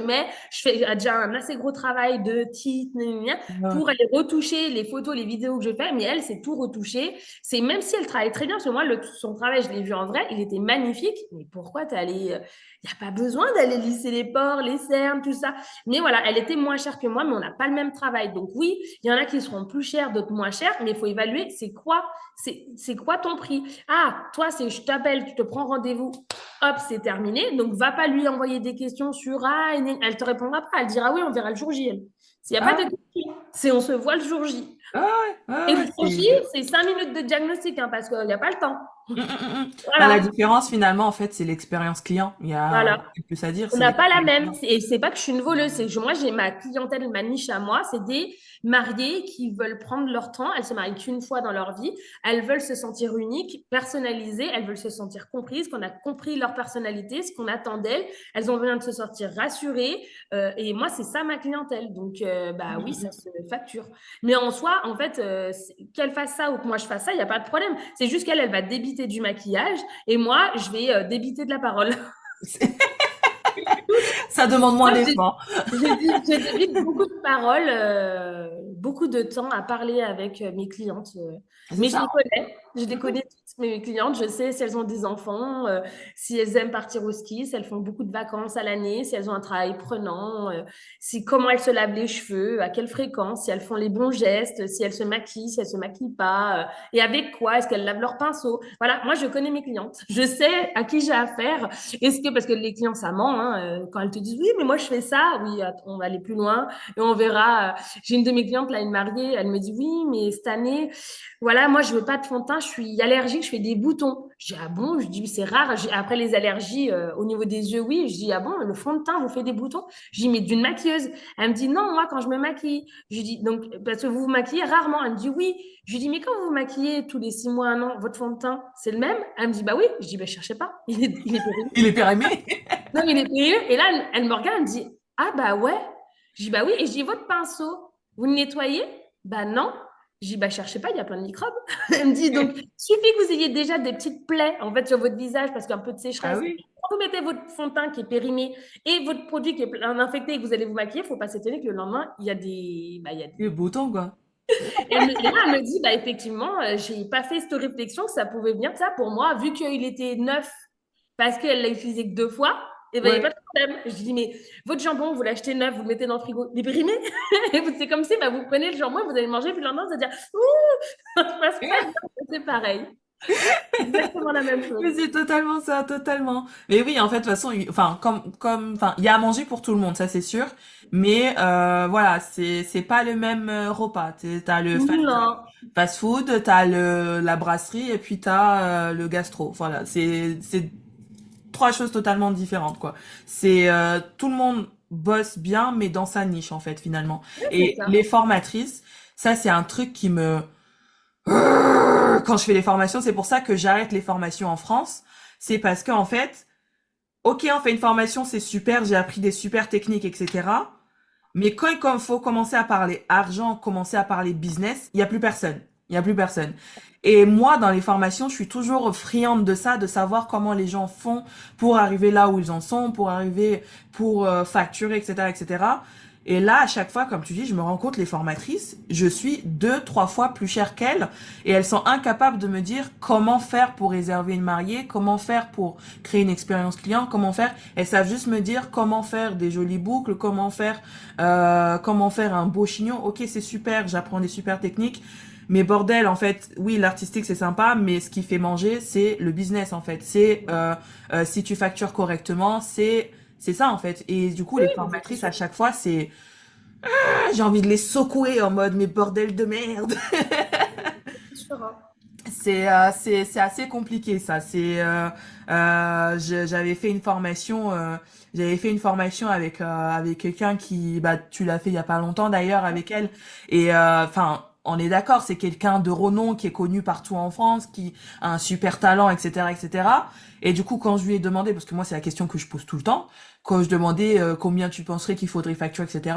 fais déjà un assez gros travail de titre, ouais. pour aller retoucher les photos, les vidéos que je fais. Mais elle, c'est tout retouché. C'est même si elle travaille très bien, parce que moi, son travail, je l'ai vu en vrai, il était magnifique. Mais pourquoi t'es allée, il n'y a pas besoin d'aller lisser les pores, les cernes, tout ça. Mais voilà, elle était moins chère que moi, mais on n'a pas le même travail. Donc oui, il y en a qui seront plus chers, d'autres moins chers, mais il faut évaluer c'est quoi ton prix. Ah, toi, c'est je t'appelle, tu te prends rendez-vous, hop, c'est terminé. Donc va pas lui envoyer des questions sur ah, elle te répondra pas, elle dira oui, on verra le jour J. S'il n'y a pas Ah de ouais. questions, c'est on se voit le jour J. Ah ouais. Ah Et le ouais. jour J, c'est 5 minutes de diagnostic, hein, parce qu'il n'y a pas le temps. Bah, la Voilà, différence finalement en fait c'est l'expérience client. Il y a voilà. plus à dire, On c'est n'a pas la l'expérience même. client. Et c'est pas que je suis une voleuse. Moi, j'ai ma clientèle, ma niche à moi. C'est des mariées qui veulent prendre leur temps. Elles se marient qu'une fois dans leur vie. Elles veulent se sentir uniques, personnalisées. Elles veulent se sentir comprises, qu'on a compris leur personnalité, ce qu'on attend d'elles. Elles ont besoin de se sentir rassurées. Et moi, c'est ça ma clientèle. Donc, bah oui, ça se facture. Mais en soi, en fait, qu'elle fasse ça ou que moi je fasse ça, il n'y a pas de problème. C'est juste qu'elle, elle va débiter du maquillage et moi, je vais débiter de la parole. Ça demande moins Moi, d'efforts. je débite beaucoup de paroles, beaucoup de temps à parler avec mes clientes. C'est Mais je ça. les connais. Je les connais toutes, mes clientes. Je sais si elles ont des enfants, si elles aiment partir au ski, si elles font beaucoup de vacances à l'année, si elles ont un travail prenant, si comment elles se lavent les cheveux, à quelle fréquence, si elles font les bons gestes, si elles se maquillent, si elles se maquillent pas, et avec quoi, est-ce qu'elles lavent leur pinceau. Voilà, moi je connais mes clientes. Je sais à qui j'ai affaire. Est-ce que, parce que les clients, ça ment, hein, quand elles te disent, oui, mais moi, je fais ça, oui, on va aller plus loin et on verra. J'ai une de mes clientes, là, une mariée, elle me dit, oui, mais cette année, voilà, moi, je veux pas de fond de teint, je suis allergique, je fais des boutons. Je dis, ah bon? Je dis, c'est rare. Après les allergies au niveau des yeux, oui. Je dis, ah bon, le fond de teint vous fait des boutons? Je dis, mais d'une maquilleuse. Elle me dit, non, moi, quand je me maquille. Je dis, donc, parce que vous vous maquillez rarement. Elle me dit, oui. Je lui dis, mais quand vous vous maquillez tous les 6 mois, un an, votre fond de teint, c'est le même? Elle me dit, bah oui. Je dis, bah, cherchez pas. Il est périmé. Il est périmé. Non, il est périmé. Et là, elle me regarde, elle me dit, ah bah ouais. Je dis, bah oui. Et je dis, votre pinceau, vous le nettoyez? Bah non. Je dis, bah cherchez pas, il y a plein de microbes. Elle me dit, donc, suffit que vous ayez déjà des petites plaies, en fait, sur votre visage, parce qu'un peu de Ah sécheresse. oui. Quand vous mettez votre fond de teint qui est périmé et votre produit qui est plein infecté et que vous allez vous maquiller, il ne faut pas s'étonner que le lendemain, il y a des... Bah, il y a Il est des... beau temps, quoi. Et là, elle me dit, bah, effectivement, j'ai pas fait cette réflexion que ça pouvait venir de ça pour moi, vu qu'il était neuf parce qu'elle l'a utilisé que 2 fois, et ben, il n'y a pas Ouais. de problème. Je dis, mais votre jambon, vous l'achetez neuf, vous le mettez dans le frigo, il est périmé. C'est comme si bah, vous prenez le jambon et vous allez manger, puis le lendemain, vous allez dire, ouh, ça se passe pas bien. C'est pareil. Exactement la même chose. Mais c'est totalement ça, totalement. Mais oui, en fait, de toute façon, enfin, enfin, il y a à manger pour tout le monde, ça c'est sûr. Mais voilà, c'est pas le même repas. T'as le Non. fast food, t'as la brasserie et puis t'as le gastro. Voilà, c'est trois choses totalement différentes, quoi. C'est tout le monde bosse bien, mais dans sa niche en fait, finalement. Ouais, c'est Et ça. les formatrices, ça c'est un truc qui me quand je fais les formations, c'est pour ça que j'arrête les formations en France. C'est parce qu'en fait, ok, on fait une formation, c'est super, j'ai appris des super techniques, etc. Mais quand il faut commencer à parler argent, commencer à parler business, il y a plus personne. Il y a plus personne. Et moi, dans les formations, je suis toujours friande de ça, de savoir comment les gens font pour arriver là où ils en sont, pour arriver, pour facturer, etc., etc. Et là, à chaque fois, comme tu dis, je me rends compte, les formatrices, je suis 2, 3 fois plus chère qu'elles, et elles sont incapables de me dire comment faire pour réserver une mariée, comment faire pour créer une expérience client, comment faire. Elles savent juste me dire comment faire des jolies boucles, comment faire un beau chignon. Ok, c'est super, j'apprends des super techniques. Mais bordel, en fait, oui, l'artistique c'est sympa, mais ce qui fait manger, c'est le business en fait. C'est si tu factures correctement, c'est ça en fait. Et du coup, Oui, les mais c'est formatrices sûr. à chaque fois, c'est j'ai envie de les secouer en mode mais bordel de merde. C'est sûr, hein. C'est assez compliqué ça. J'avais fait une formation avec quelqu'un qui bah tu l'as fait il y a pas longtemps d'ailleurs avec elle et enfin on est d'accord, c'est quelqu'un de renom qui est connu partout en France, qui a un super talent, etc., etc. Et du coup, quand je lui ai demandé, parce que moi c'est la question que je pose tout le temps, quand je demandais combien tu penserais qu'il faudrait facturer, etc.,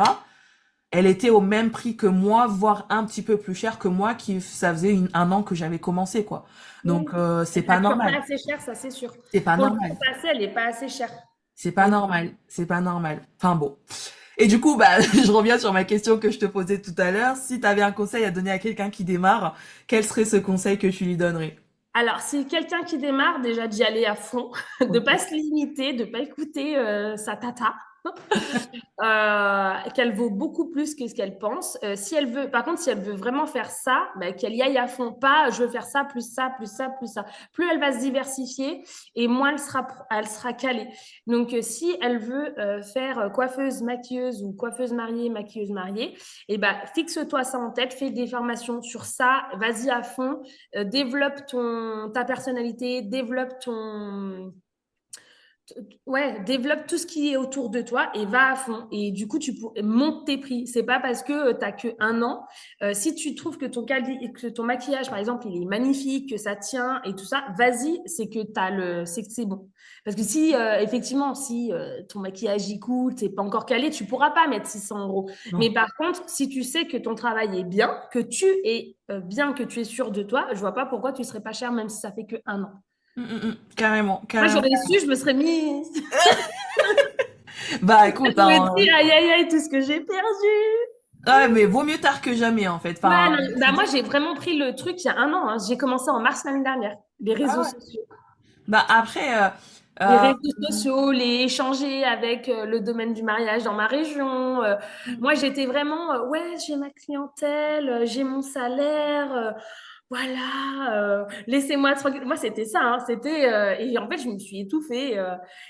elle était au même prix que moi, voire un petit peu plus cher que moi, qui ça faisait un an que j'avais commencé, quoi. Donc Oui. c'est Elle pas facture pas normal. assez cher, ça c'est sûr. C'est pas Pour le temps normal. passé, elle n'est pas assez chère. C'est pas Mais normal. C'est pas normal. Enfin bon. Et du coup, bah, je reviens sur ma question que je te posais tout à l'heure. Si tu avais un conseil à donner à quelqu'un qui démarre, quel serait ce conseil que tu lui donnerais? alors, si quelqu'un qui démarre, déjà d'y aller à fond, de Ok. pas se limiter, de pas écouter sa tata, qu'elle vaut beaucoup plus que ce qu'elle pense. Si elle veut, par contre, si elle veut vraiment faire ça, bah, qu'elle y aille à fond. Pas, je veux faire ça, plus ça, plus ça, plus ça. Plus elle va se diversifier et moins elle sera calée. Donc, si elle veut faire coiffeuse, maquilleuse ou coiffeuse mariée, maquilleuse mariée, et ben, fixe-toi ça en tête, fais des formations sur ça, vas-y à fond, développe ta personnalité, développe Ouais, développe tout ce qui est autour de toi et va à fond. Et du coup, monte tes prix. C'est pas parce que tu n'as que un an. Si tu trouves que que ton maquillage, par exemple, il est magnifique, que ça tient et tout ça, vas-y, c'est que c'est bon. Parce que si, effectivement, si ton maquillage il coûte, t'es pas encore calé, tu pourras pas mettre 600 €. Mais Non. par contre, si tu sais que ton travail est bien, que tu es bien, que tu es sûr de toi, je vois pas pourquoi tu serais pas cher, même si ça fait que un an. Carrément, Moi, carrément. j'aurais su, je me serais mis. Bah écoute, Je me hein, dis, aïe, aïe, aïe, tout ce que j'ai perdu. ouais, mais vaut mieux tard que jamais en fait. Ouais, Enfin, non, bah, moi, j'ai vraiment pris le truc il y a un an, hein. J'ai commencé en mars l'année dernière. Les ah réseaux ouais. sociaux. Bah après, Les euh, réseaux sociaux, les échanger avec le domaine du mariage dans ma région. Moi, j'étais vraiment, ouais, j'ai ma clientèle, j'ai mon salaire, voilà, laissez-moi tranquille. Moi, c'était ça, hein, et en fait, je me suis étouffée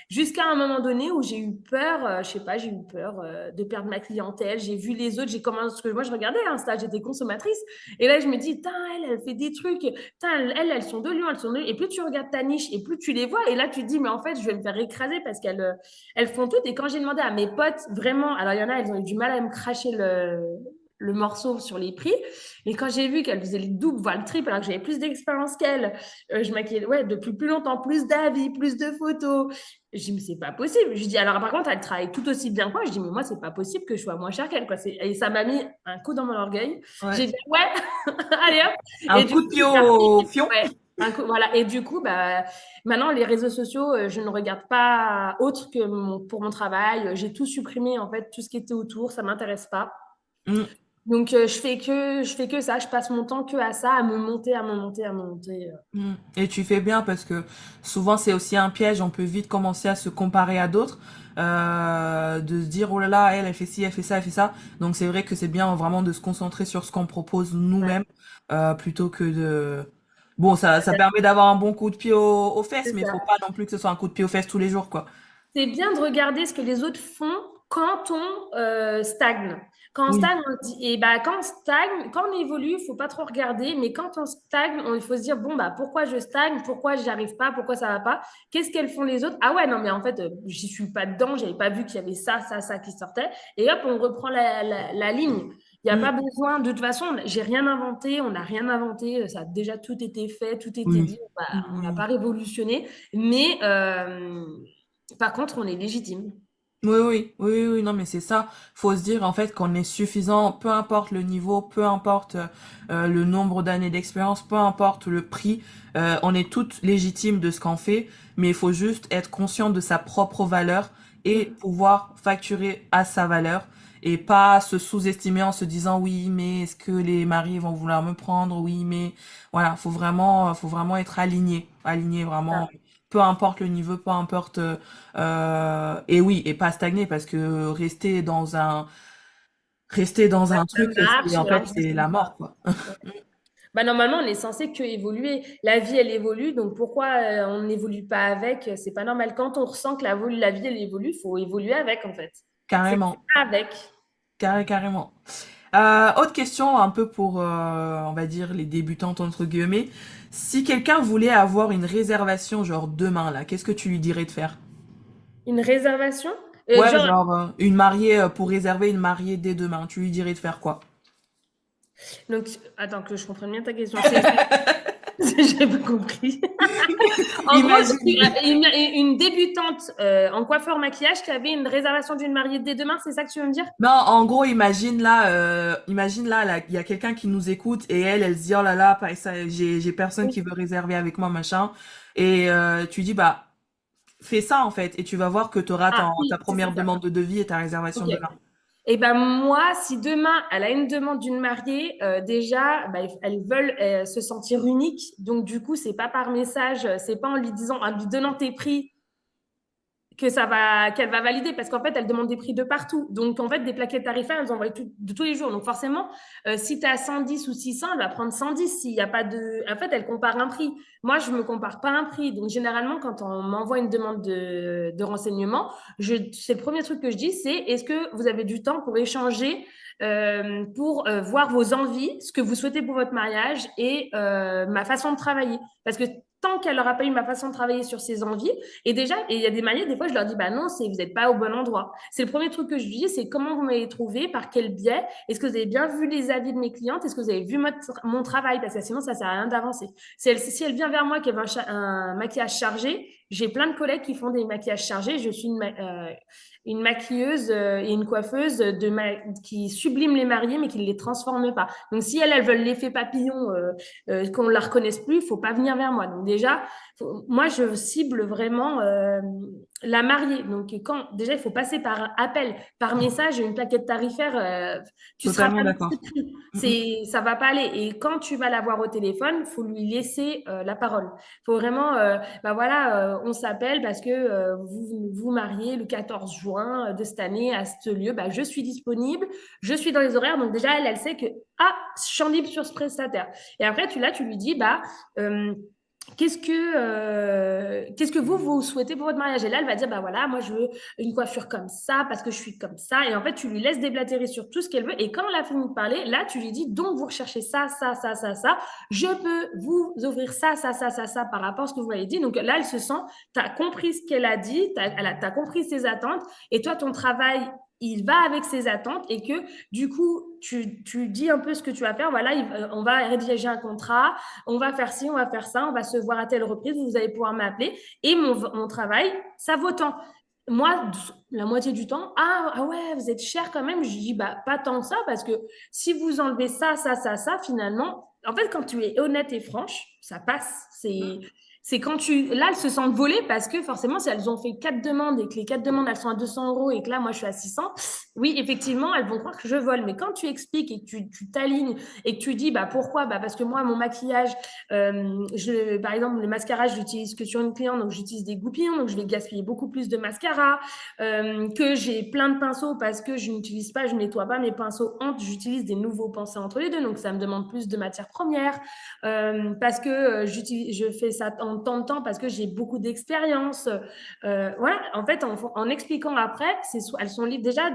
jusqu'à un moment donné où j'ai eu peur, je sais pas, j'ai eu peur de perdre ma clientèle. J'ai vu les autres, j'ai commencé, parce que moi, je regardais Insta, j'étais consommatrice. Et là, je me dis, elle fait des trucs, elles sont de Lyon, elles sont de Lyon. Et plus tu regardes ta niche et plus tu les vois, et là, tu te dis, mais en fait, je vais me faire écraser parce elles font toutes. Et quand j'ai demandé à mes potes, vraiment, alors il y en a, elles ont eu du mal à me cracher le morceau sur les prix. Et quand j'ai vu qu'elle faisait le double, voire le triple, alors que j'avais plus d'expérience qu'elle, je maquillais ouais, depuis plus longtemps, plus d'avis, plus de photos. Je dis, mais c'est pas possible. Je dis, alors par contre, elle travaille tout aussi bien que moi. Je dis, mais moi, c'est pas possible que je sois moins chère qu'elle, quoi. Et ça m'a mis un coup dans mon orgueil. ouais. J'ai dit, ouais, allez hop. Un Et du coup coup, de pied j'ai parti. au fion. Ouais, voilà. Et du coup, bah, maintenant, les réseaux sociaux, je ne regarde pas autre que pour mon travail. J'ai tout supprimé, en fait, tout ce qui était autour. Ça m'intéresse pas. Mm, Donc, je fais que ça. Je passe mon temps que à ça, à me monter, à me monter, à me monter. Et tu fais bien parce que souvent c'est aussi un piège, on peut vite commencer à se comparer à d'autres, de se dire oh là là, elle fait ci, elle fait ça, elle fait ça. Donc c'est vrai que c'est bien vraiment de se concentrer sur ce qu'on propose Ouais, nous-mêmes plutôt que de... Bon, ça permet d'avoir un bon coup de pied aux fesses, c'est mais il faut ça. pas non plus que ce soit un coup de pied aux fesses tous les jours, quoi. C'est bien de regarder ce que les autres font quand on stagne. Quand on Oui, stagne, on se dit, et bah, quand on stagne, quand on évolue, il faut pas trop regarder, mais quand on stagne, il faut se dire, bon, bah, pourquoi je stagne, pourquoi j'y arrive pas, pourquoi ça va pas, qu'est-ce qu'elles font les autres? Ah ouais, non, mais en fait, j'y suis pas dedans, j'avais pas vu qu'il y avait ça, ça, ça qui sortait, et hop, on reprend la ligne. Il n'y a Mm. pas besoin, de toute façon, j'ai rien inventé, on n'a rien inventé, ça a déjà tout été fait, tout été dit, Oui. on n'a Mm. pas révolutionné, mais par contre, on est légitime. Oui, non, mais c'est ça. Faut se dire en fait qu'on est suffisant, peu importe le niveau, peu importe le nombre d'années d'expérience, peu importe le prix, on est toutes légitimes de ce qu'on fait, mais il faut juste être conscient de sa propre valeur et Mm. pouvoir facturer à sa valeur et pas se sous-estimer en se disant oui, mais est-ce que les maris vont vouloir me prendre? Oui, mais voilà, faut vraiment être aligné, aligné vraiment, peu importe le niveau, peu importe et oui, et pas stagner parce que rester dans un Ça truc, c'est marche, en mais fait en fait, c'est la c'est mort pas. quoi. Ouais. Bah, normalement, on est censé que évoluer. La vie, elle évolue, donc pourquoi on n'évolue pas avec? C'est pas normal. Quand on ressent que la vie, elle évolue, il faut évoluer avec, en fait. C'est Carrément, avec. carrément. Autre question un peu pour on va dire les débutantes entre guillemets. Si quelqu'un voulait avoir une réservation genre demain là, qu'est-ce que tu lui dirais de faire? Une réservation? Ouais, Genre, genre une mariée pour réserver une mariée dès demain, tu lui dirais de faire quoi? donc, attends que je comprenne bien ta question. J'ai pas compris. En gros, Imagine. une débutante en coiffeur maquillage qui avait une réservation d'une mariée dès demain, c'est ça que tu veux me dire? Non, en gros, imagine là, il y a quelqu'un qui nous écoute et elle se dit oh là là, ça, j'ai personne qui veut réserver avec moi machin. Et tu dis bah fais ça en fait et tu vas voir que tu auras Ah, ta oui, c'est première ça. demande de devis et ta réservation Ok. demain. Et ben moi, si demain elle a une demande d'une mariée, déjà, bah, elles veulent se sentir unique. Donc du coup, c'est pas par message, c'est pas en lui disant, en lui donnant tes prix qu'elle va valider parce qu'en fait, elle demande des prix de partout. Donc, en fait, des plaquettes tarifaires, elles envoient de tous les jours. Donc, forcément, si tu as 110 ou 600, elle va prendre 110 s'il n'y a pas de... En fait, elle compare un prix. Moi, je ne me compare pas un prix. Donc, généralement, quand on m'envoie une demande de renseignement, c'est le premier truc que je dis, c'est est-ce que vous avez du temps pour échanger, pour voir vos envies, ce que vous souhaitez pour votre mariage et ma façon de travailler. Parce que tant qu'elle n'aura pas eu ma façon de travailler sur ses envies. Et déjà, et il y a des manières, des fois, je leur dis, bah non, vous n'êtes pas au bon endroit. C'est le premier truc que je dis, c'est comment vous m'avez trouvé, par quel biais, est-ce que vous avez bien vu les avis de mes clientes, est-ce que vous avez vu mon travail, parce que sinon, ça ne sert à rien d'avancer. Si elle vient vers moi, qu'elle veut un maquillage chargé, j'ai plein de collègues qui font des maquillages chargés. Je suis une maquilleuse et une coiffeuse qui sublime les mariés, mais qui ne les transforme pas. Donc, si elles veulent l'effet papillon, qu'on ne la reconnaisse plus, il ne faut pas venir vers moi. Donc, déjà, moi, je cible vraiment la mariée. Donc, déjà, il faut passer par appel, par message, une plaquette tarifaire, tu seras Totalement pas d'accord. Mm, ça va pas aller. Et quand tu vas la voir au téléphone, il faut lui laisser la parole. Il faut vraiment, bah voilà, on s'appelle parce que vous vous mariez le 14 juin de cette année à ce lieu. Bah, je suis disponible, je suis dans les horaires. Donc déjà, elle sait que, ah, je suis libre sur ce prestataire. Et après, tu lui dis, bah, qu'est-ce que vous souhaitez pour votre mariage? Et là, elle va dire, bah voilà, moi, je veux une coiffure comme ça parce que je suis comme ça. Et en fait, tu lui laisses déblatérer sur tout ce qu'elle veut. Et quand elle a fini de parler, là, tu lui dis, donc, vous recherchez ça, ça, ça, ça, ça. Je peux vous offrir ça, ça, ça, ça, ça par rapport à ce que vous m'avez dit. Donc là, elle se sent, tu as compris ce qu'elle a dit, tu as compris ses attentes. Et toi, ton travail, il va avec ses attentes et que du coup, tu dis un peu ce que tu vas faire. Voilà, on va rédiger un contrat, on va faire ci, on va faire ça, on va se voir à telle reprise, vous allez pouvoir m'appeler. Et mon travail, ça vaut tant. Moi, la moitié du temps, ah ouais, vous êtes cher quand même. Je dis, bah, pas tant que ça, parce que si vous enlevez ça, ça, ça, ça, finalement, en fait, quand tu es honnête et franche, ça passe. C'est quand là, elles se sentent volées parce que forcément, si elles ont fait 4 demandes et que les 4 demandes, elles sont à 200 € et que là, moi, je suis à 600, oui, effectivement, elles vont croire que je vole. Mais quand tu expliques et que tu t'alignes et que tu dis, bah, pourquoi? Bah, parce que moi, mon maquillage, par exemple, le mascara, je l'utilise que sur une cliente, donc j'utilise des goupillons, donc je vais gaspiller beaucoup plus de mascara, que j'ai plein de pinceaux parce que je n'utilise pas, je ne nettoie pas mes pinceaux entre, j'utilise des nouveaux pinceaux entre les deux, donc ça me demande plus de matières premières, parce que je fais ça en tant de temps, parce que j'ai beaucoup d'expérience. Voilà, en fait, en expliquant après, elles sont libres déjà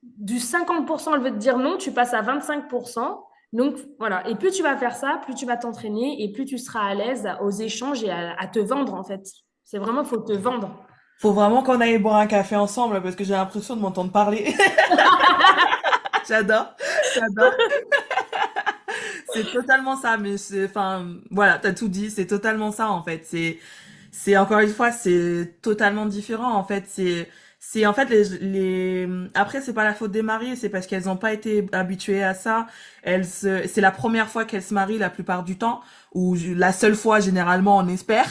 du 50%, elle veut te dire non, tu passes à 25%. Donc voilà, et plus tu vas faire ça, plus tu vas t'entraîner et plus tu seras à l'aise aux échanges et à te vendre en fait. C'est vraiment, faut te vendre. Faut vraiment qu'on aille boire un café ensemble parce que j'ai l'impression de m'entendre parler. J'adore, j'adore. C'est totalement ça, mais enfin, voilà, t'as tout dit, c'est totalement ça en fait. C'est encore une fois, c'est totalement différent en fait. En fait après c'est pas la faute des mariés, c'est parce qu'elles n'ont pas été habituées à ça. C'est la première fois qu'elles se marient la plupart du temps, ou la seule fois généralement on espère.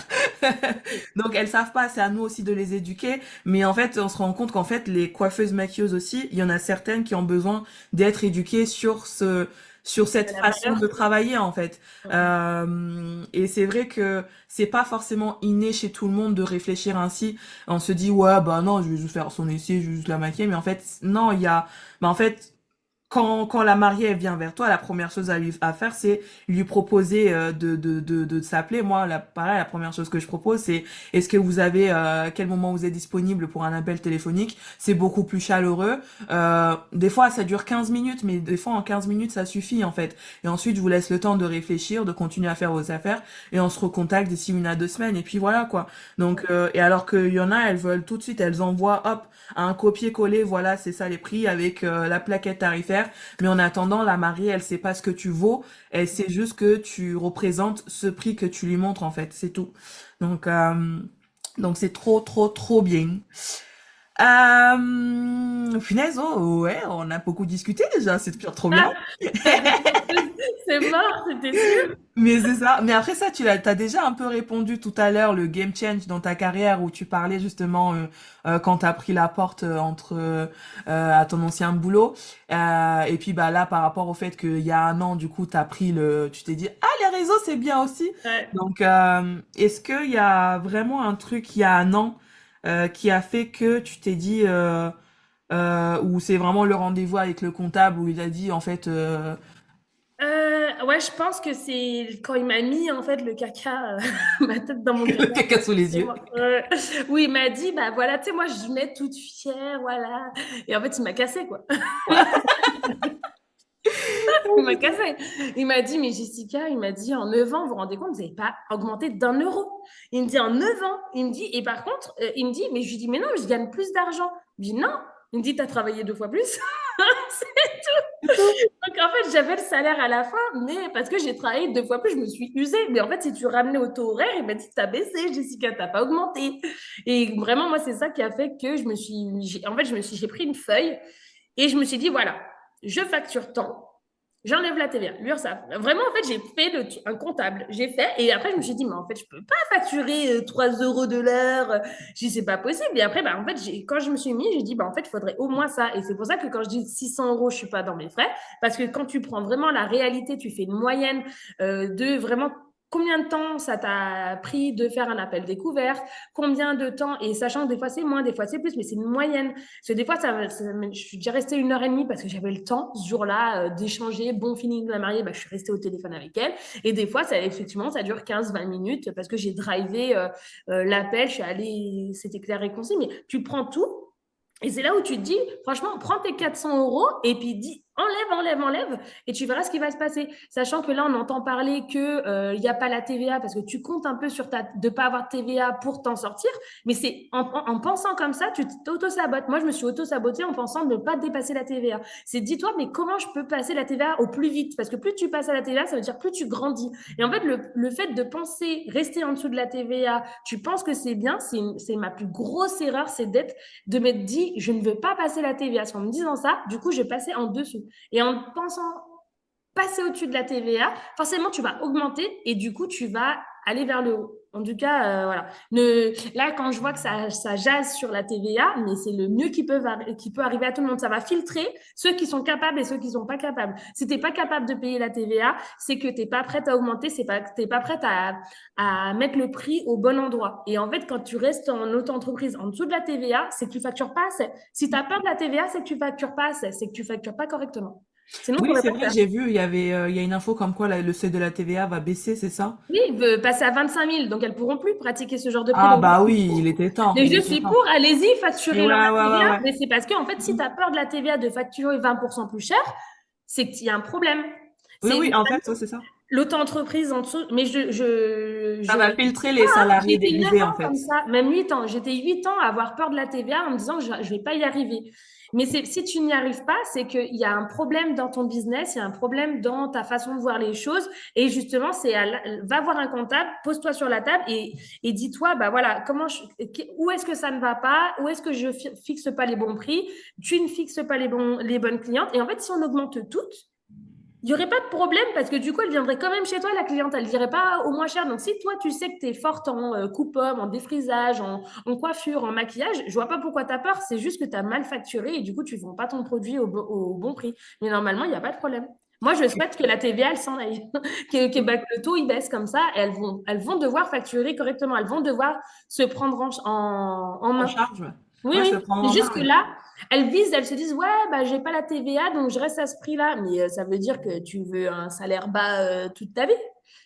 Donc elles savent pas, c'est à nous aussi de les éduquer. Mais en fait, on se rend compte qu'en fait les coiffeuses maquilleuses aussi, il y en a certaines qui ont besoin d'être éduquées sur cette La façon valeur. de travailler en fait. Et c'est vrai que c'est pas forcément inné chez tout le monde de réfléchir ainsi. On se dit ouais bah non je vais juste faire son essai, je vais juste la maquiller, mais en fait non bah en fait quand la mariée elle vient vers toi, la première chose à faire, c'est lui proposer de s'appeler. Moi, pareil, la première chose que je propose, c'est est-ce que vous avez quel moment vous êtes disponible pour un appel téléphonique? C'est beaucoup plus chaleureux. Des fois, ça dure 15 minutes, mais des fois, en 15 minutes, ça suffit, en fait. Et ensuite, je vous laisse le temps de réfléchir, de continuer à faire vos affaires, et on se recontacte d'ici 1 à 2 semaines, et puis voilà, quoi. Donc, et alors qu'il y en a, elles veulent tout de suite, elles envoient, hop, un copier-coller, voilà, c'est ça les prix, avec la plaquette tarifaire. Mais en attendant, la mariée, elle sait pas ce que tu vaux, elle sait juste que tu représentes ce prix que tu lui montres, en fait, c'est tout. Donc, donc c'est trop, trop, trop bien. Punaise, oh, ouais, on a beaucoup discuté déjà, c'est trop bien. Ah, c'est mort, c'était sûr. Mais c'est ça. Mais après ça, t'as déjà un peu répondu tout à l'heure, le game change dans ta carrière où tu parlais justement quand t'as pris la porte à ton ancien boulot. Et puis bah là, par rapport au fait qu'il y a un an, du coup, tu t'es dit, ah, les réseaux, c'est bien aussi. Ouais. Donc, est-ce qu'il y a vraiment un truc il y a un an qui a fait que tu t'es dit, ou c'est vraiment le rendez-vous avec le comptable où il a dit, en fait, Ouais, je pense que c'est quand il m'a mis en fait le caca, ma tête dans mon le caca. caca sous les Et yeux. moi, oui, il m'a dit, bah voilà, tu sais, moi je venais toute fière, voilà. Et en fait, il m'a cassé, quoi. Il m'a cassé. Il m'a dit, mais Jessica, il m'a dit, en 9 ans, vous vous rendez compte, vous n'avez pas augmenté d'1 euro. Il me dit, en 9 ans. Il me dit, et par contre, il me dit, mais je lui dis, mais non, je gagne plus d'argent. Je lui dis, non. Il me dit, tu as travaillé 2 fois plus. C'est tout. Donc, en fait, j'avais le salaire à la fin, mais parce que j'ai travaillé 2 fois plus, je me suis usée. Mais en fait, si tu ramenais au taux horaire, il m'a dit, t'as baissé, Jessica, t'as pas augmenté. Et vraiment, moi, c'est ça qui a fait que en fait, j'ai pris une feuille et je me suis dit, voilà, je facture tant. J'enlève la TVA, l'URSSAF. Vraiment, en fait, j'ai fait un comptable. J'ai fait, et après, je me suis dit, mais en fait, je peux pas facturer 3 euros de l'heure. Je dis, c'est pas possible. Et après, bah, en fait, quand je me suis mis, j'ai dit, bah, en fait, il faudrait au moins ça. Et c'est pour ça que quand je dis 600 euros, je suis pas dans mes frais. Parce que quand tu prends vraiment la réalité, tu fais une moyenne de vraiment combien de temps ça t'a pris de faire un appel découvert, combien de temps, et sachant que des fois c'est moins, des fois c'est plus, mais c'est une moyenne. Parce que des fois, je suis déjà restée 1 heure et demie parce que j'avais le temps ce jour-là d'échanger, bon feeling de la mariée, bah, je suis restée au téléphone avec elle. Et des fois, effectivement, ça dure 15-20 minutes parce que j'ai drivé l'appel, je suis allée, c'était clair et concis, mais tu prends tout. Et c'est là où tu te dis, franchement, prends tes 400 euros et puis dis, enlève, et tu verras ce qui va se passer. Sachant que là, on entend parler que il n'y a pas la TVA parce que tu comptes un peu sur de pas avoir de TVA pour t'en sortir. Mais c'est en pensant comme ça, tu t'auto-sabotes. Moi, je me suis auto-sabotée en pensant ne pas dépasser la TVA. C'est dis-toi, mais comment je peux passer la TVA au plus vite? Parce que plus tu passes à la TVA, ça veut dire plus tu grandis. Et en fait, le fait de penser rester en dessous de la TVA, tu penses que c'est bien, c'est ma plus grosse erreur, c'est de m'être dit, je ne veux pas passer la TVA. En me disant ça, du coup, je passais en dessous. Et en pensant passer au-dessus de la TVA, forcément, tu vas augmenter et du coup, tu vas aller vers le haut. En tout cas, voilà. Là, quand je vois que ça jase sur la TVA, mais c'est le mieux qui peut arriver à tout le monde. Ça va filtrer ceux qui sont capables et ceux qui ne sont pas capables. Si tu n'es pas capable de payer la TVA, c'est que tu n'es pas prête à augmenter, tu n'es pas prête à mettre le prix au bon endroit. Et en fait, quand tu restes en auto-entreprise en dessous de la TVA, c'est que tu ne factures pas assez. Si tu as peur de la TVA, c'est que tu ne factures pas assez, c'est que tu ne factures pas correctement. Sinon, tu Oui, n'aurais c'est pas vrai, faire. j'ai vu, il y a une info comme quoi le seuil de la TVA va baisser, c'est ça? Oui, il veut passer à 25 000, donc elles ne pourront plus pratiquer ce genre de prix. Ah Donc, bah oui, il était temps, mais il je était suis temps. pour, allez-y, Et facturer ouais, leur ouais, ouais, TVA. ouais. Mais c'est parce que, en fait, si tu as peur de la TVA de facturer 20% plus cher, c'est qu'il y a un problème. Oui, C'est oui, en fait, ouais, c'est ça. l'auto-entreprise en dessous. Mais Ça je va réfléchis filtrer pas, les hein. salariés J'ai été 9 déguisés, en ans comme fait. ça, même 8 ans. J'étais 8 ans à avoir peur de la TVA en me disant que je ne vais pas y arriver. Mais si tu n'y arrives pas, c'est qu'il y a un problème dans ton business, il y a un problème dans ta façon de voir les choses. Et justement, va voir un comptable, pose-toi sur la table et dis-toi, bah voilà, où est-ce que ça ne va pas? Où est-ce que je fixe pas les bons prix? Tu ne fixes pas les bonnes clientes. Et en fait, si on augmente toutes, il n'y aurait pas de problème parce que du coup, elle viendrait quand même chez toi, la cliente. Elle ne dirait pas au moins cher. Donc, si toi, tu sais que tu es forte en coupe-homme, en défrisage, en coiffure, en maquillage, je vois pas pourquoi tu as peur. C'est juste que tu as mal facturé et du coup, tu ne vends pas ton produit au bon prix. Mais normalement, il n'y a pas de problème. Moi, je souhaite que la TVA, elle s'en aille, bah, que le taux, il baisse comme ça. Et elles vont devoir facturer correctement. Elles vont devoir se prendre en En main. charge, ouais. Oui, Ouais, se oui. prendre C'est en juste main, que ouais. là, elles se disent, ouais, bah, j'ai pas la TVA, donc je reste à ce prix-là. Mais ça veut dire que tu veux un salaire bas toute ta vie.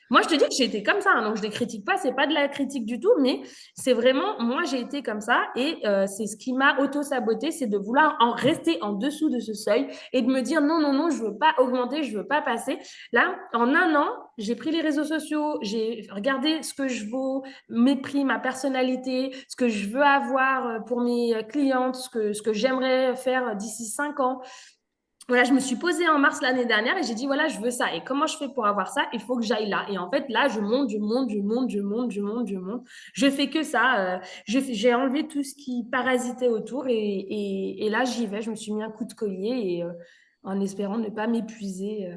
Moi, je te dis que j'ai été comme ça, hein, donc je ne les critique pas, c'est pas de la critique du tout, mais c'est vraiment, moi, j'ai été comme ça et c'est ce qui m'a auto-saboté, c'est de vouloir en rester en dessous de ce seuil et de me dire non, non, non, je veux pas augmenter, je veux pas passer. Là, en 1 an, j'ai pris les réseaux sociaux, j'ai regardé ce que je vaux, mes prix, ma personnalité, ce que je veux avoir pour mes clientes, ce que j'aimerais faire d'ici 5 ans. Voilà, je me suis posée en mars l'année dernière et j'ai dit, voilà, je veux ça. Et comment je fais pour avoir ça? Il faut que j'aille là. Et en fait, là, je monte, je monte, je monte, je monte, je monte, je monte. Je fais que ça. J'ai enlevé tout ce qui parasitait autour et là, j'y vais. Je me suis mis un coup de collier et en espérant ne pas m'épuiser.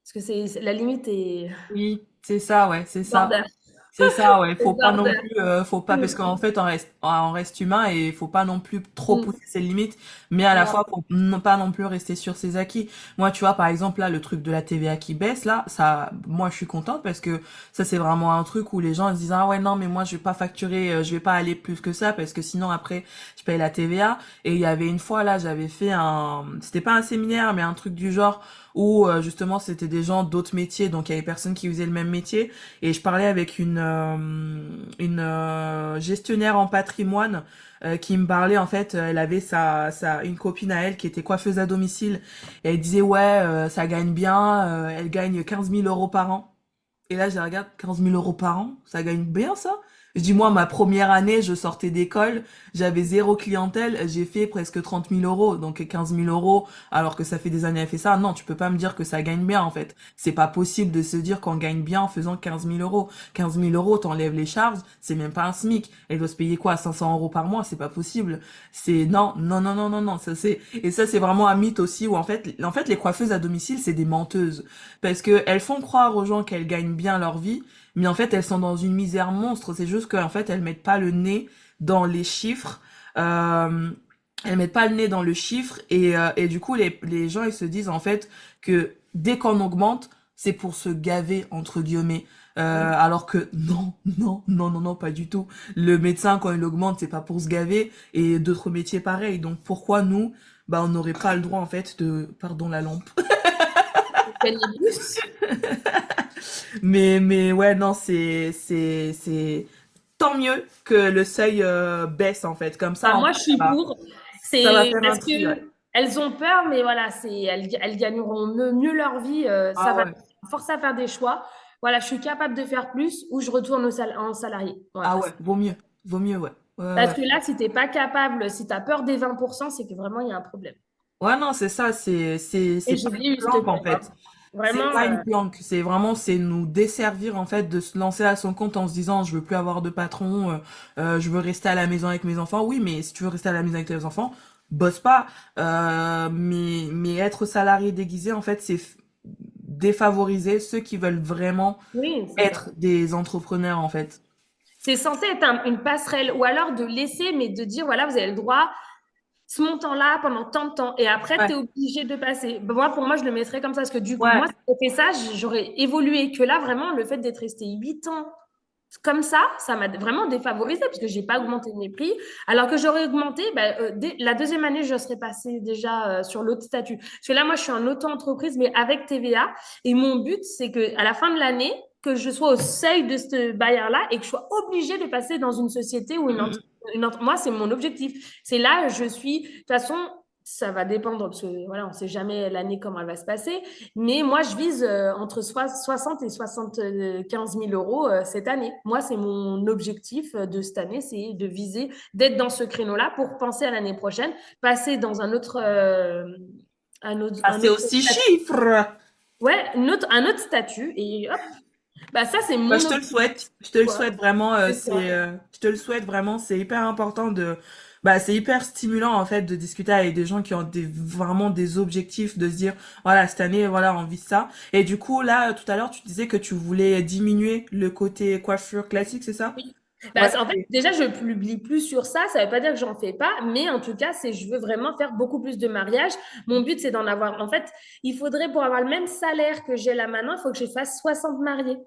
Parce que la limite est Oui, c'est ça, ouais, c'est ça. border. C'est ça, ouais. C'est Faut pas non border. plus, faut pas, parce Mm, qu'en fait, on reste humain et faut pas non plus trop mm. pousser ses limites, mais à la Non. fois, faut pas non plus rester sur ses acquis. Moi, tu vois, par exemple, là, le truc de la TVA qui baisse, là, ça, moi, je suis contente parce que ça, c'est vraiment un truc où les gens ils se disent, ah ouais, non, mais moi, je vais pas facturer, je vais pas aller plus que ça parce que sinon, après, je paye la TVA. Et il y avait une fois, là, j'avais fait c'était pas un séminaire, mais un truc du genre où, justement, c'était des gens d'autres métiers, donc il y avait personne qui faisait le même métier. Et je parlais avec une gestionnaire en patrimoine qui me parlait, en fait, elle avait une copine à elle qui était coiffeuse à domicile, et elle disait, ouais, ça gagne bien, elle gagne 15 000 € par an. Et là, je la regarde, 15 000 € par an, ça gagne bien ça? Je dis, moi, ma première année, je sortais d'école, j'avais zéro clientèle, j'ai fait presque 30 000 €, donc 15 000 €, alors que ça fait des années qu'elle fait ça. Non, tu peux pas me dire que ça gagne bien, en fait. C'est pas possible de se dire qu'on gagne bien en faisant 15 000 €. 15 000 €, t'enlèves les charges, c'est même pas un SMIC. Elle doit se payer quoi, 500 € par mois? C'est pas possible. C'est, non, non, non, non, non, non, et ça, c'est vraiment un mythe aussi où, en fait, les coiffeuses à domicile, c'est des menteuses. Parce que elles font croire aux gens qu'elles gagnent bien leur vie, mais en fait elles sont dans une misère monstre. C'est juste qu'en fait elles mettent pas le nez dans les chiffres. Euh, Elles mettent pas le nez dans le chiffre, et du coup les gens ils se disent en fait que dès qu'on augmente, c'est pour se gaver entre guillemets. Alors que non, non, non, non, non, pas du tout. Le médecin, quand il augmente, c'est pas pour se gaver, et d'autres métiers pareils. Donc pourquoi nous, bah on n'aurait pas le droit en fait de, pardon la lampe. Gagner plus. Mais ouais, non, c'est tant mieux que le seuil baisse en fait. Comme ça, Bah, en moi, fait, je suis pour. ça va C'est faire un parce tri, ouais. que elles ont peur, mais voilà, elles gagneront mieux leur vie. Ça Ah va ouais. forcer à faire des choix. Voilà, je suis capable de faire plus ou je retourne en salarié. Voilà. Ah ouais, vaut mieux. Vaut mieux, ouais. Ouais, Parce ouais. que là, si tu n'es pas capable, si tu as peur des 20%, c'est que vraiment, il y a un problème. Ouais, non, c'est ça, Et c'est j'ai pas bien une eu cette planque en peur, hein. fait. C'est Vraiment, pas une planque, c'est vraiment, c'est nous desservir en fait de se lancer à son compte en se disant je veux plus avoir de patron, je veux rester à la maison avec mes enfants. Oui, mais si tu veux rester à la maison avec tes enfants, bosse pas. Mais être salarié déguisé en fait, défavoriser ceux qui veulent vraiment oui, c'est ça. être des entrepreneurs en fait. C'est censé être une passerelle ou alors de laisser, mais de dire, voilà, vous avez le droit ce montant-là pendant tant de temps. Et après, tu Ouais, es obligé de passer. Ben, moi, pour moi, je le mettrais comme ça. Parce que du coup, ouais, moi, si j'avais fait ça, j'aurais évolué. Que là, vraiment, le fait d'être resté 8 ans comme ça m'a vraiment défavorisé parce que j'ai pas augmenté mes prix. Alors que j'aurais augmenté, ben, dès la deuxième année, je serais passée déjà sur l'autre statut. Parce que là, moi, je suis en auto-entreprise, mais avec TVA. Et mon but, c'est que à la fin de l'année, que je sois au seuil de ce bailleur-là et que je sois obligée de passer dans une société ou moi, c'est mon objectif. C'est là, je suis. De toute façon, ça va dépendre parce que voilà, on ne sait jamais l'année comment elle va se passer. Mais moi, je vise entre 60 et 75 000 € cette année. Moi, c'est mon objectif de cette année, c'est de viser, d'être dans ce créneau-là pour penser à l'année prochaine, passer dans un passer autre aussi statut. chiffres. Ouais, un autre statut. Et hop, bah ça, c'est Bah, mon je te le objectif. souhaite. Je te le Quoi. souhaite vraiment. C'est quoi? Je te le souhaite vraiment. C'est hyper important de. Bah, c'est hyper stimulant en fait de discuter avec des gens qui ont vraiment des objectifs, de se dire voilà cette année voilà on vit ça. Et du coup là tout à l'heure tu disais que tu voulais diminuer le côté coiffure classique, c'est ça? Oui. Bah, Ouais. en fait, déjà, je ne publie plus sur ça. Ça ne veut pas dire que j'en fais pas, mais en tout cas, je veux vraiment faire beaucoup plus de mariages. Mon but, c'est d'en avoir. En fait, il faudrait pour avoir le même salaire que j'ai là maintenant, il faut que je fasse 60 mariés.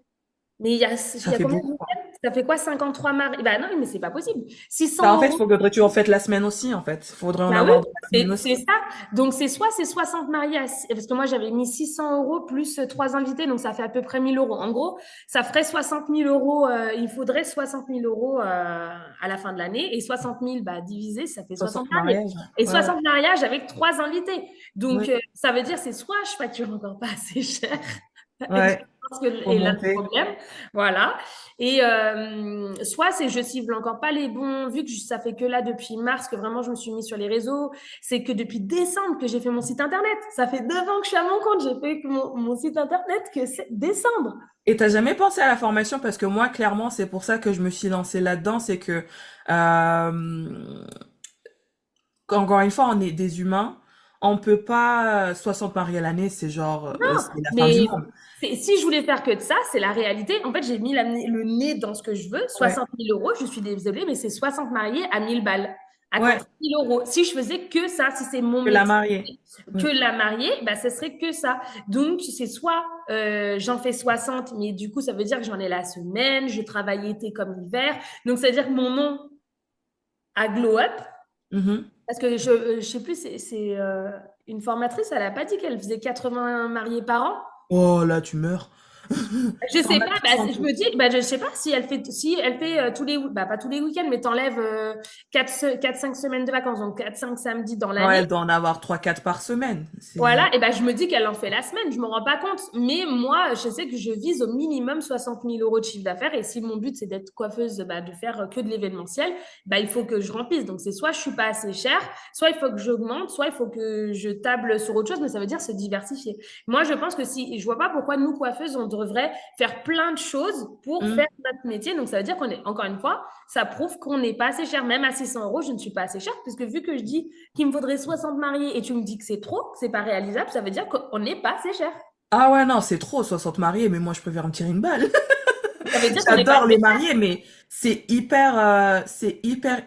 Mais il Ça y a fait combien de beaucoup, quoi. week-ends? Ça fait quoi, 53 mariés? Bah non, mais c'est pas possible. Bah 600 en fait il euros. faudrait tu en faites la semaine aussi en fait. Faudrait en Bah oui, avoir dans la semaine c'est aussi. ça. Donc, c'est 60 mariés, parce que moi, j'avais mis 600 € plus 3 invités, donc ça fait à peu près 1 000 euros. En gros, ça ferait 60 000 €. Il faudrait 60 000 € à la fin de l'année, et 60 000 bah, divisé, ça fait 60 60 mariés. mariages. Et Ouais, ouais. 60 mariages avec 3 invités. Donc, Ouais. ça veut dire c'est soit je facture encore pas assez cher, je Ouais. pense que Faut est là le monter. problème. Voilà. Et soit c'est je cible encore pas les bons, vu que ça fait que là depuis mars que vraiment je me suis mis sur les réseaux, c'est que depuis décembre que j'ai fait mon site internet. Ça fait 9 ans que je suis à mon compte, j'ai fait mon site internet que c'est décembre. Et t'as jamais pensé à la formation? Parce que moi, clairement, c'est pour ça que je me suis lancée là-dedans. C'est que, euh, encore une fois, on est des humains. On peut pas, 60 mariés à l'année, c'est genre, Non, c'est la fin du mais monde. si je voulais faire que de ça, c'est la réalité. En fait, j'ai mis le nez dans ce que je veux, Ouais. 60 000 €. Je suis désolée, mais c'est 60 mariés à 1 000 balles, à Ouais. 4 000 €. Si je faisais que ça, si c'est mon Que la métier, mariée. que Ouais. la mariée, bah, ce serait que ça. Donc, c'est soit j'en fais 60, mais du coup, ça veut dire que j'en ai la semaine, je travaille été comme hiver. Donc, ça veut dire que mon nom a glow up. Mhm. Parce que je sais plus, une formatrice, elle n'a pas dit qu'elle faisait 80 mariés par an. Oh, là, tu meurs. Je T'en sais as pas, tout bah, sans je tout. me dis, bah, je sais pas si elle fait tous les, bah, pas tous les week-ends, mais t'enlèves 4, 5 semaines de vacances, donc 4, 5 samedis dans Ouais, l'année. elle doit en avoir 3, 4 par semaine. C'est... Voilà, et ben je me dis qu'elle en fait la semaine, je me rends pas compte. Mais moi, je sais que je vise au minimum 60 000 € de chiffre d'affaires. Et si mon but, c'est d'être coiffeuse, bah, de faire que de l'événementiel, bah, il faut que je remplisse. Donc, c'est soit je suis pas assez chère, soit il faut que j'augmente, soit il faut que je table sur autre chose, mais ça veut dire se diversifier. Moi, je pense que si, je vois pas pourquoi nous, coiffeuses, on devrait faire plein de choses pour faire Hmm. notre métier. Donc, ça veut dire qu'on est, encore une fois, ça prouve qu'on n'est pas assez cher. Même à 600 €, je ne suis pas assez chère, puisque vu que je dis qu'il me faudrait 60 mariés et tu me dis que c'est trop, que c'est pas réalisable, ça veut dire qu'on n'est pas assez cher. Ah ouais, non, c'est trop, 60 mariés, mais moi, je préfère me tirer une balle. Ça veut dire qu'on n'est pas J'adore assez les cher. mariés, mais c'est hyper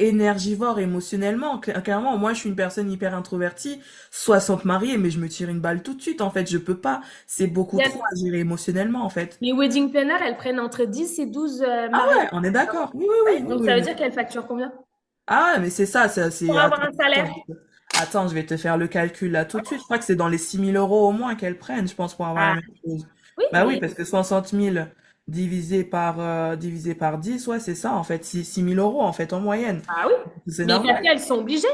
énergivore émotionnellement. Clairement, moi, je suis une personne hyper introvertie. 60 mariés, mais je me tire une balle tout de suite. En fait, je peux pas. C'est beaucoup Il y trop a- à gérer émotionnellement, en fait. Les wedding planners, elles prennent entre 10 et 12 Ah mariés. ouais, on est d'accord. Oui, oui, Ouais, oui, oui, donc ça oui, veut oui. dire qu'elles facturent combien? Ah ouais, mais c'est ça, c'est, Pour avoir attends, un salaire. attends, je vais te faire le calcul là tout de suite. Je crois que c'est dans les 6 000 € au moins qu'elles prennent, je pense, pour avoir la Ah, même chose. oui, Bah oui, mais. parce que 60 000 divisé par 10, ouais, c'est ça, en fait, 6 000 € en fait, en moyenne. Ah oui. C'est Mais parce normal. qu'elles sont obligées.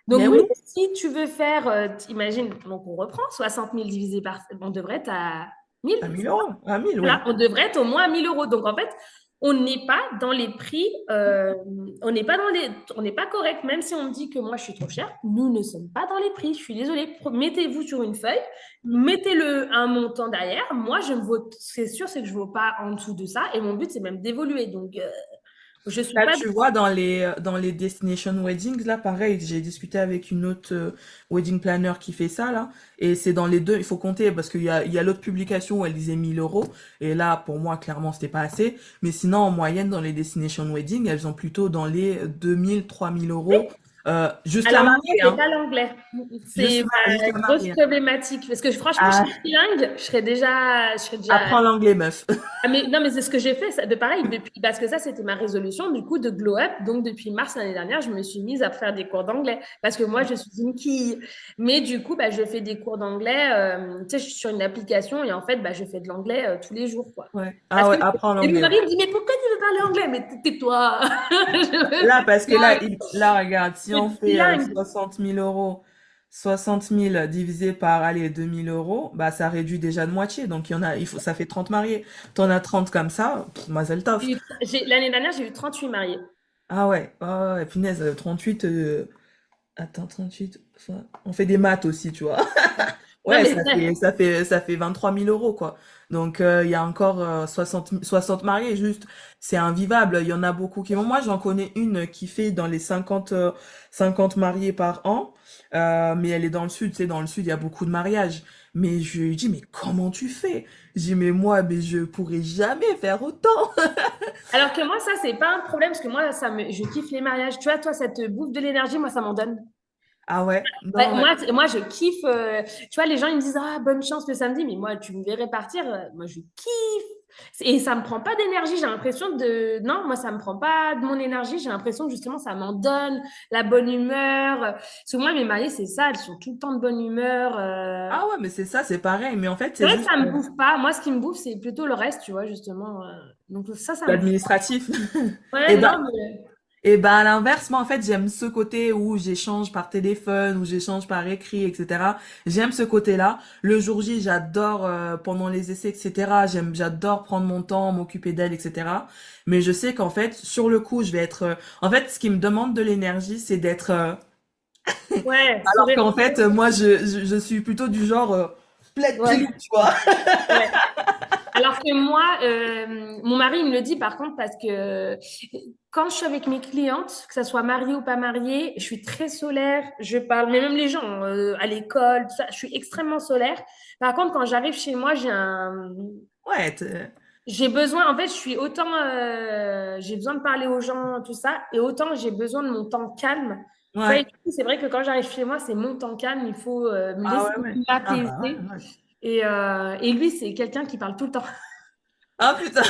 Donc, Mais nous, oui, si tu veux faire, imagine, donc on reprend 60 000 divisé par. On devrait être à 1000. à 1 000 €, à 1000, Voilà, oui. on devrait être au moins à 1 000 €. Donc, en fait, on n'est pas dans les prix, on n'est pas on n'est pas correct. Même si on me dit que moi, je suis trop chère, nous ne sommes pas dans les prix. Je suis désolée. Mettez-vous sur une feuille, mettez-le un montant derrière. Moi, je ne vaux, c'est sûr, c'est que je ne vaux pas en dessous de ça. Et mon but, c'est même d'évoluer. Donc, je ne suis Là, pas. tu vois, dans les destination weddings, là, pareil, j'ai discuté avec une autre wedding planner qui fait ça, là, et c'est dans les deux, il faut compter, parce qu'il y a l'autre publication où elle disait 1 000 €, et là, pour moi, clairement, c'était pas assez, mais sinon, en moyenne, dans les destination weddings, elles ont plutôt dans les 2 000, 3 000 €, juste la Alors, moi, mariée, j'ai hein, pas l'anglais. C'est juste ma la grosse mariée. problématique. Parce que franchement, je Ah, suis bilingue. Je serais déjà. apprends l'anglais, meuf. Ah, mais non, mais c'est ce que j'ai fait, de pareil, parce que ça, c'était ma résolution, du coup, de glow up. Donc, depuis mars l'année dernière, je me suis mise à faire des cours d'anglais parce que moi, je suis une quille. Mais du coup, bah, je fais des cours d'anglais. Tu sais, je suis sur une application et en fait, bah, je fais de l'anglais tous les jours, quoi. Ouais. Parce Ah que ouais, apprends et mon l'anglais, mari ouais. me dit, mais pourquoi tu veux parler anglais? Mais tais-toi. Là, parce que Moi, là, regarde, si je on suis fait bilingue. 60 000 €, 60 000 divisé par, allez, 2 000 €, bah, ça réduit déjà de moitié. Donc, ça fait 30 mariés. T'en as 30 comme ça, mazel tov. L'année dernière, j'ai eu 38 mariés. Ah ouais, ah ouais, punaise, 38, attends, 38, on fait des maths aussi, tu vois. Non, Ouais, mais ça fait 23 000 € quoi. Donc, il y a encore 60 mariés, juste, c'est invivable. Il y en a beaucoup qui... Moi, j'en connais une qui fait dans les 50 mariés par an, mais elle est dans le sud, tu sais, dans le sud, il y a beaucoup de mariages. Mais je lui dis, mais comment tu fais? Je dis, mais moi, mais je pourrais jamais faire autant. alors que moi, ça, c'est pas un problème parce que moi, je kiffe les mariages. Tu vois, toi, ça te bouffe de l'énergie, moi, ça m'en donne. Ah ouais? Ouais, Non, ouais. moi, je kiffe. Tu vois, les gens, ils me disent, ah, bonne chance le samedi, mais moi, tu me verrais partir. Moi, je kiffe. Et ça me prend pas d'énergie. J'ai l'impression de. Non, moi, ça me prend pas de mon énergie. J'ai l'impression que justement, ça m'en donne la bonne humeur. Parce que moi, mes mariés, c'est ça. Elles sont tout le temps de bonne humeur. Ah ouais, mais c'est ça, c'est pareil. Mais en fait, C'est c'est vrai que juste ça me bouffe pas. Moi, ce qui me bouffe, c'est plutôt le reste, tu vois, justement. Donc, ça me bouffe. l'administratif. Ouais, Et ben, non, mais. Et ben à l'inverse, moi en fait j'aime ce côté où j'échange par téléphone, où j'échange par écrit, etc. J'aime ce côté-là. Le jour J, j'adore pendant les essais, etc. J'adore prendre mon temps, m'occuper d'elle, etc. Mais je sais qu'en fait sur le coup, je vais être. En fait, ce qui me demande de l'énergie, c'est d'être. Ouais, Alors sourire. qu'en fait, moi, je suis plutôt du genre pleine pilule, Ouais, tu vois. ouais. Alors que moi, mon mari, il me le dit par contre parce que quand je suis avec mes clientes, que ça soit mariée ou pas mariée, je suis très solaire, je parle, mais même les gens à l'école, tout ça, je suis extrêmement solaire. Par contre, quand j'arrive chez moi, Ouais, j'ai besoin, en fait, je suis autant, j'ai besoin de parler aux gens, tout ça, et autant j'ai besoin de mon temps calme. Tu vois, et ouais. du coup, c'est vrai que quand j'arrive chez moi, c'est mon temps calme, il faut me Ah laisser ouais, ouais. Ah bah m'apaiser. ouais, ouais. Et lui, c'est quelqu'un qui parle tout le temps. Ah putain.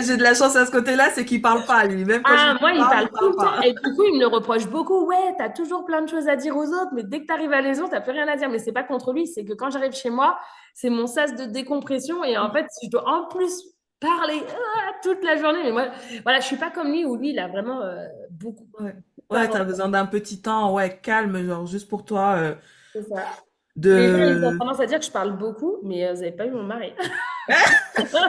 J'ai de la chance à ce côté-là, c'est qu'il parle pas, lui. Même quand je Ah, lui moi, il parle, parle il tout parle le temps. pas. Et du coup, il me le reproche beaucoup. Ouais, t'as toujours plein de choses à dire aux autres, mais dès que t'arrives à les autres, t'as plus rien à dire. Mais c'est pas contre lui, c'est que quand j'arrive chez moi, c'est mon sas de décompression. Et en fait, si je dois en plus parler toute la journée, mais moi, voilà, je suis pas comme lui, où lui, il a vraiment beaucoup Ouais. de Ouais, parole. t'as besoin d'un petit temps, ouais, calme, genre juste pour toi, C'est ça. Les gens, ils ont de. tendance à dire que je parle beaucoup, mais vous avez pas eu mon mari.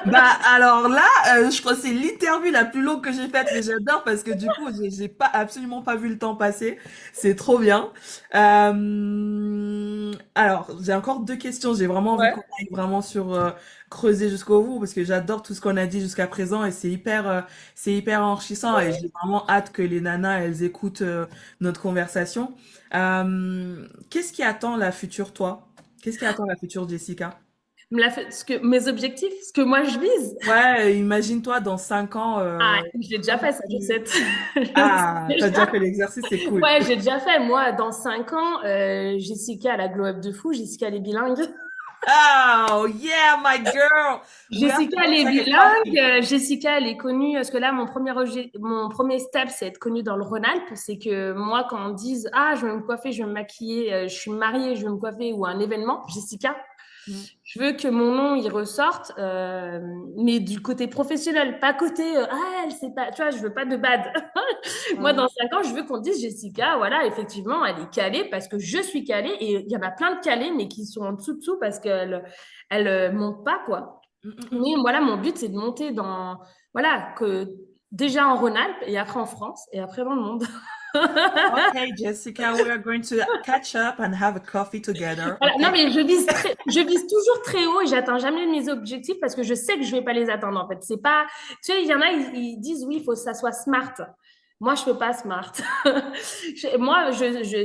Bah alors là, je crois que c'est l'interview la plus longue que j'ai faite, mais j'adore parce que du coup, j'ai pas absolument pas vu le temps passer. C'est trop bien. Alors, j'ai encore deux questions. J'ai vraiment envie Ouais. qu'on aille vraiment sur creuser jusqu'au bout parce que j'adore tout ce qu'on a dit jusqu'à présent et c'est hyper enrichissant et j'ai vraiment hâte que les nanas elles écoutent notre conversation. Qu'est-ce qui attend la future toi? Qu'est-ce qui attend la future Jessica? Mes objectifs, ce que moi je vise. Ouais, imagine-toi dans 5 ans, Ah, j'ai déjà comment fait ça, je tu... sais. Je Ah, sais t'as déjà déjà. fait l'exercice, c'est cool. Ouais, j'ai déjà fait. Moi, dans 5 ans, Jessica, elle a glow up de fou. Jessica, elle est bilingue. Oh, yeah, my girl! We have to Jessica, go elle est take a bilingue. coffee. Jessica, elle est connue. Parce que là, mon premier step, c'est être connue dans le Rhône-Alpes. C'est que moi, quand on dise, ah, je vais me coiffer, je vais me maquiller, je suis mariée, je vais me coiffer, ou un événement, Jessica, Mm. je veux que mon nom, il ressorte, mais du côté professionnel, pas côté, ah, elle sait pas, tu vois, je veux pas de bad. Moi, Ouais. dans 5 ans, je veux qu'on dise Jessica, voilà, effectivement, elle est calée parce que je suis calée et il y en a plein de calés, mais qui sont en dessous, parce qu'elles montent pas, quoi. Mm, mm, Mais mm. voilà, mon but, c'est de monter dans, voilà, que déjà en Rhône-Alpes et après en France et après dans le monde. Okay, Jessica, we are going to catch up and have a coffee together, Voilà. Non, okay? mais je vise toujours très haut et j'atteins jamais mes objectifs parce que je sais que je vais pas les atteindre, en fait. C'est pas, tu sais, il y en a, ils disent oui, il faut que ça soit smart. Moi, je fais pas smart. Moi,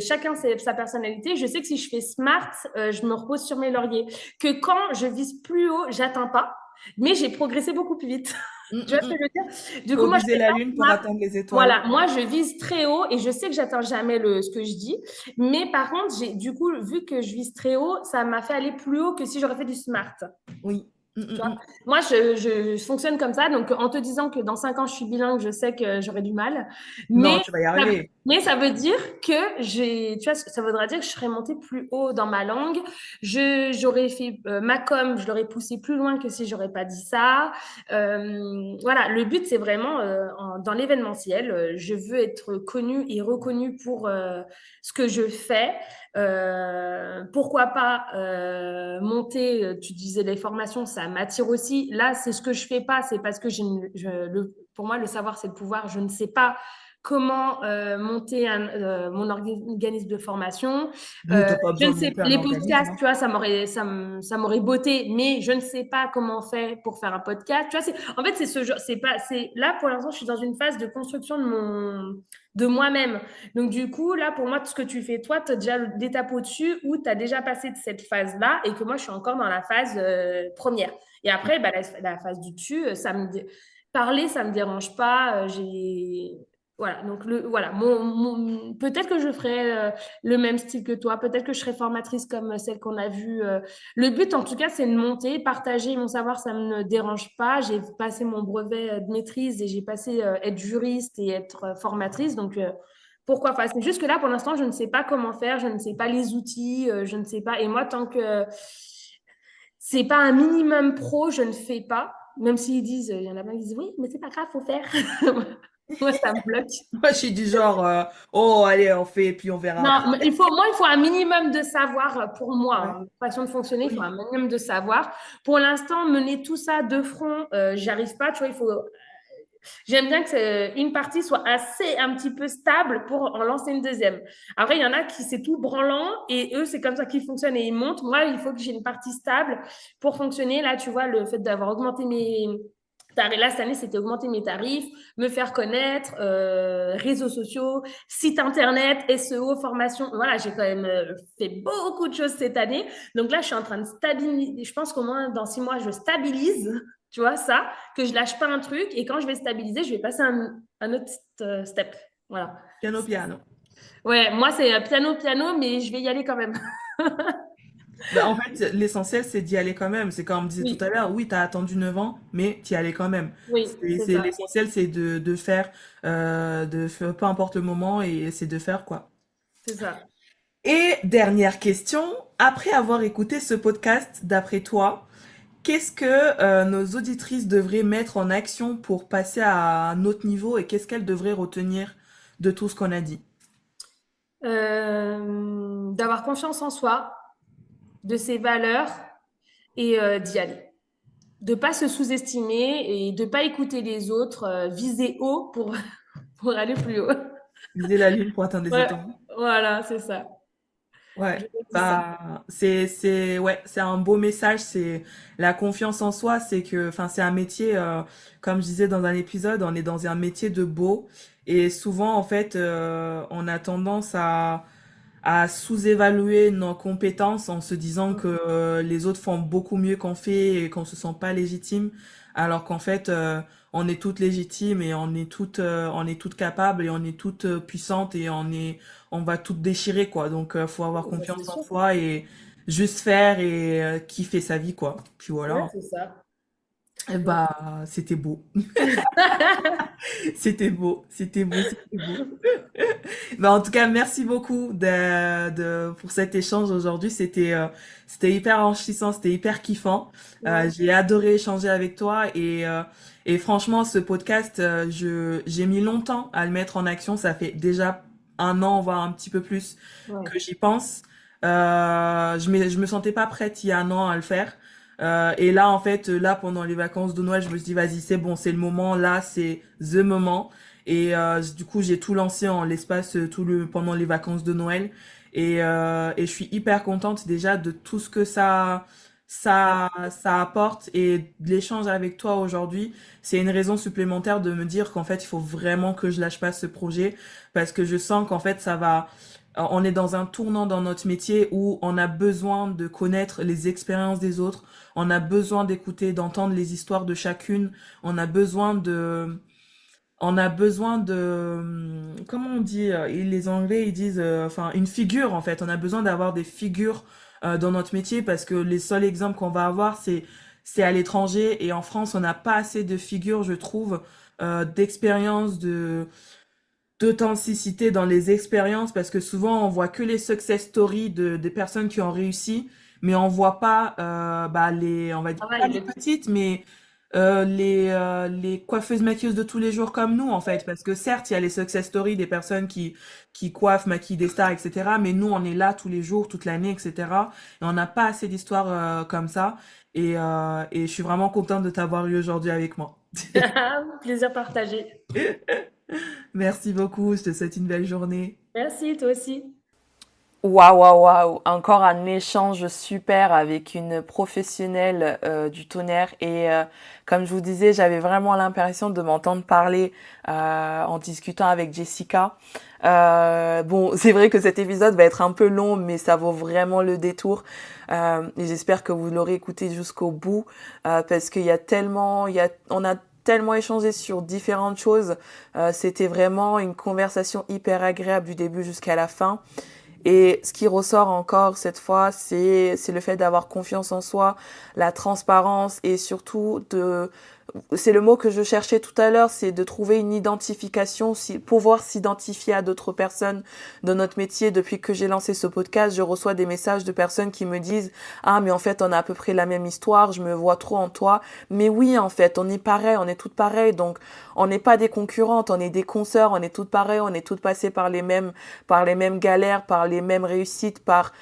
chacun sa personnalité. Je sais que si je fais smart, je me repose sur mes lauriers. Que quand je vise plus haut, j'atteins pas. Mais j'ai progressé beaucoup plus vite. Mm, Tu vois ce mm, que mm. je veux dire? Du coup, Faut moi, je viser fais la pas lune pour smart. atteindre les étoiles. Voilà, moi, je vise très haut et je sais que j'atteins jamais ce que je dis. Mais par contre, du coup, vu que je vise très haut, ça m'a fait aller plus haut que si j'aurais fait du smart. Oui. Mm, Tu mm, vois? mm. Moi, je fonctionne comme ça. Donc, en te disant que dans 5 ans, je suis bilingue, je sais que j'aurai du mal. Non, Mais tu vas y ça, arriver. mais ça veut dire que tu vois, ça voudra dire que je serais montée plus haut dans ma langue. J'aurais fait ma com, je l'aurais poussé plus loin que si j'aurais pas dit ça. Voilà, le but, c'est vraiment dans l'événementiel. Je veux être connue et reconnue pour ce que je fais. Pourquoi pas monter, tu disais les formations, ça m'attire aussi. Là, c'est ce que je fais pas, c'est parce que pour moi, le savoir, c'est le pouvoir. Je ne sais pas comment monter mon organisme de formation. Mais t'as pas Je besoin ne de sais monter un les organisme, podcasts, hein. tu vois, ça m'aurait botté, mais je ne sais pas comment on fait pour faire un podcast. Tu vois, en fait, c'est ce genre, c'est pas, c'est là pour l'instant, je suis dans une phase de construction de moi-même. Donc, du coup, là, pour moi, tout ce que tu fais, toi, tu as déjà l'étape au-dessus où tu as déjà passé de cette phase-là et que moi, je suis encore dans la phase première. Et après, bah, la phase du dessus, parler, ça me dérange pas. Voilà, donc voilà, peut-être que je ferai le même style que toi, peut-être que je serai formatrice comme celle qu'on a vue. Le but, en tout cas, c'est de monter, partager mon savoir, ça ne me dérange pas. J'ai passé mon brevet de maîtrise et j'ai passé être juriste et être formatrice, donc pourquoi pas? C'est juste que là, pour l'instant, je ne sais pas comment faire, je ne sais pas les outils, je ne sais pas. Et moi, tant que c'est pas un minimum pro, je ne fais pas. Même s'ils disent, il y en a plein qui disent oui, mais c'est pas grave, faut faire. Moi, ça me bloque. Moi, je suis du genre, oh, allez, on fait, et puis on verra après. Non, mais il faut un minimum de savoir pour moi. Ouais. Hein. Façon de fonctionner, il faut un Oui. minimum de savoir. Pour l'instant, mener tout ça de front, j'y arrive pas. Tu vois, j'aime bien que une partie soit assez un petit peu stable pour en lancer une deuxième. Après, il y en a qui c'est tout branlant et eux, c'est comme ça qu'ils fonctionnent et ils montent. Moi, il faut que j'ai une partie stable pour fonctionner. Là, tu vois, le fait d'avoir augmenté mes tarifs, là, cette année, c'était augmenter mes tarifs, me faire connaître, réseaux sociaux, site internet, SEO, formation. Voilà, j'ai quand même fait beaucoup de choses cette année. Donc là, je suis en train de stabiliser. Je pense qu'au moins dans 6 mois, je stabilise, tu vois, ça, que je lâche pas un truc. Et quand je vais stabiliser, je vais passer un autre step. Voilà. Piano, piano. Ouais, moi, c'est piano, piano, mais je vais y aller quand même. Bah, en fait, l'essentiel, c'est d'y aller quand même. C'est comme on me disait tout à Oui, l'heure, oui, t'as attendu 9 ans, mais t'y allais quand même. oui, c'est ça, L'essentiel, c'est de faire, peu importe le moment, et c'est de faire quoi. c'est ça. Et dernière question, après avoir écouté ce podcast, d'après toi, qu'est-ce que nos auditrices devraient mettre en action pour passer à un autre niveau et qu'est-ce qu'elles devraient retenir de tout ce qu'on a dit? D'avoir confiance en soi, de ses valeurs et d'y aller. De pas se sous-estimer et de pas écouter les autres, viser haut pour, pour aller plus haut. Viser la lune pour atteindre les Ouais, étoiles. voilà, c'est ça. Ouais, Je dis ça. bah, ouais, c'est un beau message, c'est la confiance en soi, c'est que, enfin, c'est un métier, comme je disais dans un épisode, on est dans un métier de beau, et souvent, en fait, on a tendance à sous-évaluer nos compétences en se disant que les autres font beaucoup mieux qu'on fait et qu'on se sent pas légitime, alors qu'en fait, on est toutes légitimes et on est toutes capables et on est toutes puissantes et on va toutes déchirer quoi. Donc, faut avoir Ça, c'est confiance en sûr. soi et juste faire et kiffer sa vie quoi. Puis Ouais, voilà. c'est ça. Et Ouais. bah, c'était beau. C'était beau, c'était beau, c'était beau. Bah, en tout cas, merci beaucoup pour cet échange aujourd'hui. C'était hyper enrichissant, c'était hyper kiffant. Ouais. J'ai adoré échanger avec toi et franchement, ce podcast, j'ai mis longtemps à le mettre en action. Ça fait déjà un an, voire un petit peu plus Ouais. que j'y pense. Je me sentais pas prête il y a un an à le faire. Et là, en fait, là, pendant les vacances de Noël, je me suis dit, vas-y, c'est bon, c'est le moment. Là, c'est the moment. Et du coup, j'ai tout lancé en l'espace pendant les vacances de Noël. Et je suis hyper contente déjà de tout ce que ça apporte et de l'échange avec toi aujourd'hui. C'est une raison supplémentaire de me dire qu'en fait, il faut vraiment que je lâche pas ce projet parce que je sens qu'en fait, on est dans un tournant dans notre métier où on a besoin de connaître les expériences des autres. On a besoin d'écouter, d'entendre les histoires de chacune. On a besoin de, comment on dit, les Anglais, ils disent, enfin, une figure, en fait. On a besoin d'avoir des figures dans notre métier parce que les seuls exemples qu'on va avoir, c'est à l'étranger et en France, on n'a pas assez de figures, je trouve, d'expérience, d'authenticité dans les expériences parce que souvent on voit que les success stories des personnes qui ont réussi, mais on voit pas on va dire pas Travail, les petites, mais les coiffeuses maquilleuses de tous les jours comme nous en fait, parce que certes il y a les success stories des personnes qui coiffent, maquillent des stars, etc. Mais nous on est là tous les jours, toute l'année, etc. Et on n'a pas assez d'histoires comme ça. Et je suis vraiment contente de t'avoir eu aujourd'hui avec moi. Plaisir partagé. Merci beaucoup, je te souhaite une belle journée. Merci, toi aussi. Waouh, waouh, waouh. Encore un échange super avec une professionnelle du tonnerre. Et comme je vous disais, j'avais vraiment l'impression de m'entendre parler en discutant avec Jessica. Bon, c'est vrai que cet épisode va être un peu long, mais ça vaut vraiment le détour. Et j'espère que vous l'aurez écouté jusqu'au bout parce qu'il y a tellement, on a tellement échangé sur différentes choses. C'était vraiment une conversation hyper agréable du début jusqu'à la fin. Et ce qui ressort encore cette fois, c'est le fait d'avoir confiance en soi, la transparence et surtout c'est le mot que je cherchais tout à l'heure, c'est de trouver une identification, pouvoir s'identifier à d'autres personnes dans notre métier. Depuis que j'ai lancé ce podcast, je reçois des messages de personnes qui me disent ah mais en fait on a à peu près la même histoire, je me vois trop en toi. Mais oui en fait on est pareil, on est toutes pareilles, donc on n'est pas des concurrentes, on est des consoeurs, on est toutes pareilles, on est toutes passées par les mêmes galères, par les mêmes réussites, par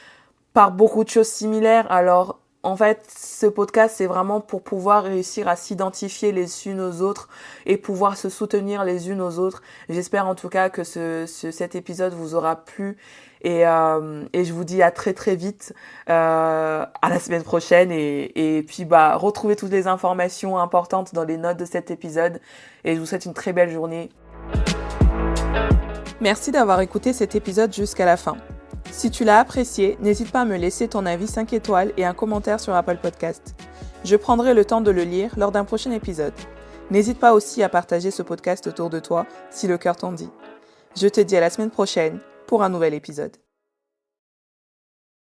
beaucoup de choses similaires. Alors, en fait, ce podcast, c'est vraiment pour pouvoir réussir à s'identifier les unes aux autres et pouvoir se soutenir les unes aux autres. J'espère en tout cas que cet épisode vous aura plu et je vous dis à très très vite, à la semaine prochaine et puis retrouvez toutes les informations importantes dans les notes de cet épisode et je vous souhaite une très belle journée. Merci d'avoir écouté cet épisode jusqu'à la fin. Si tu l'as apprécié, n'hésite pas à me laisser ton avis 5 étoiles et un commentaire sur Apple Podcast. Je prendrai le temps de le lire lors d'un prochain épisode. N'hésite pas aussi à partager ce podcast autour de toi si le cœur t'en dit. Je te dis à la semaine prochaine pour un nouvel épisode.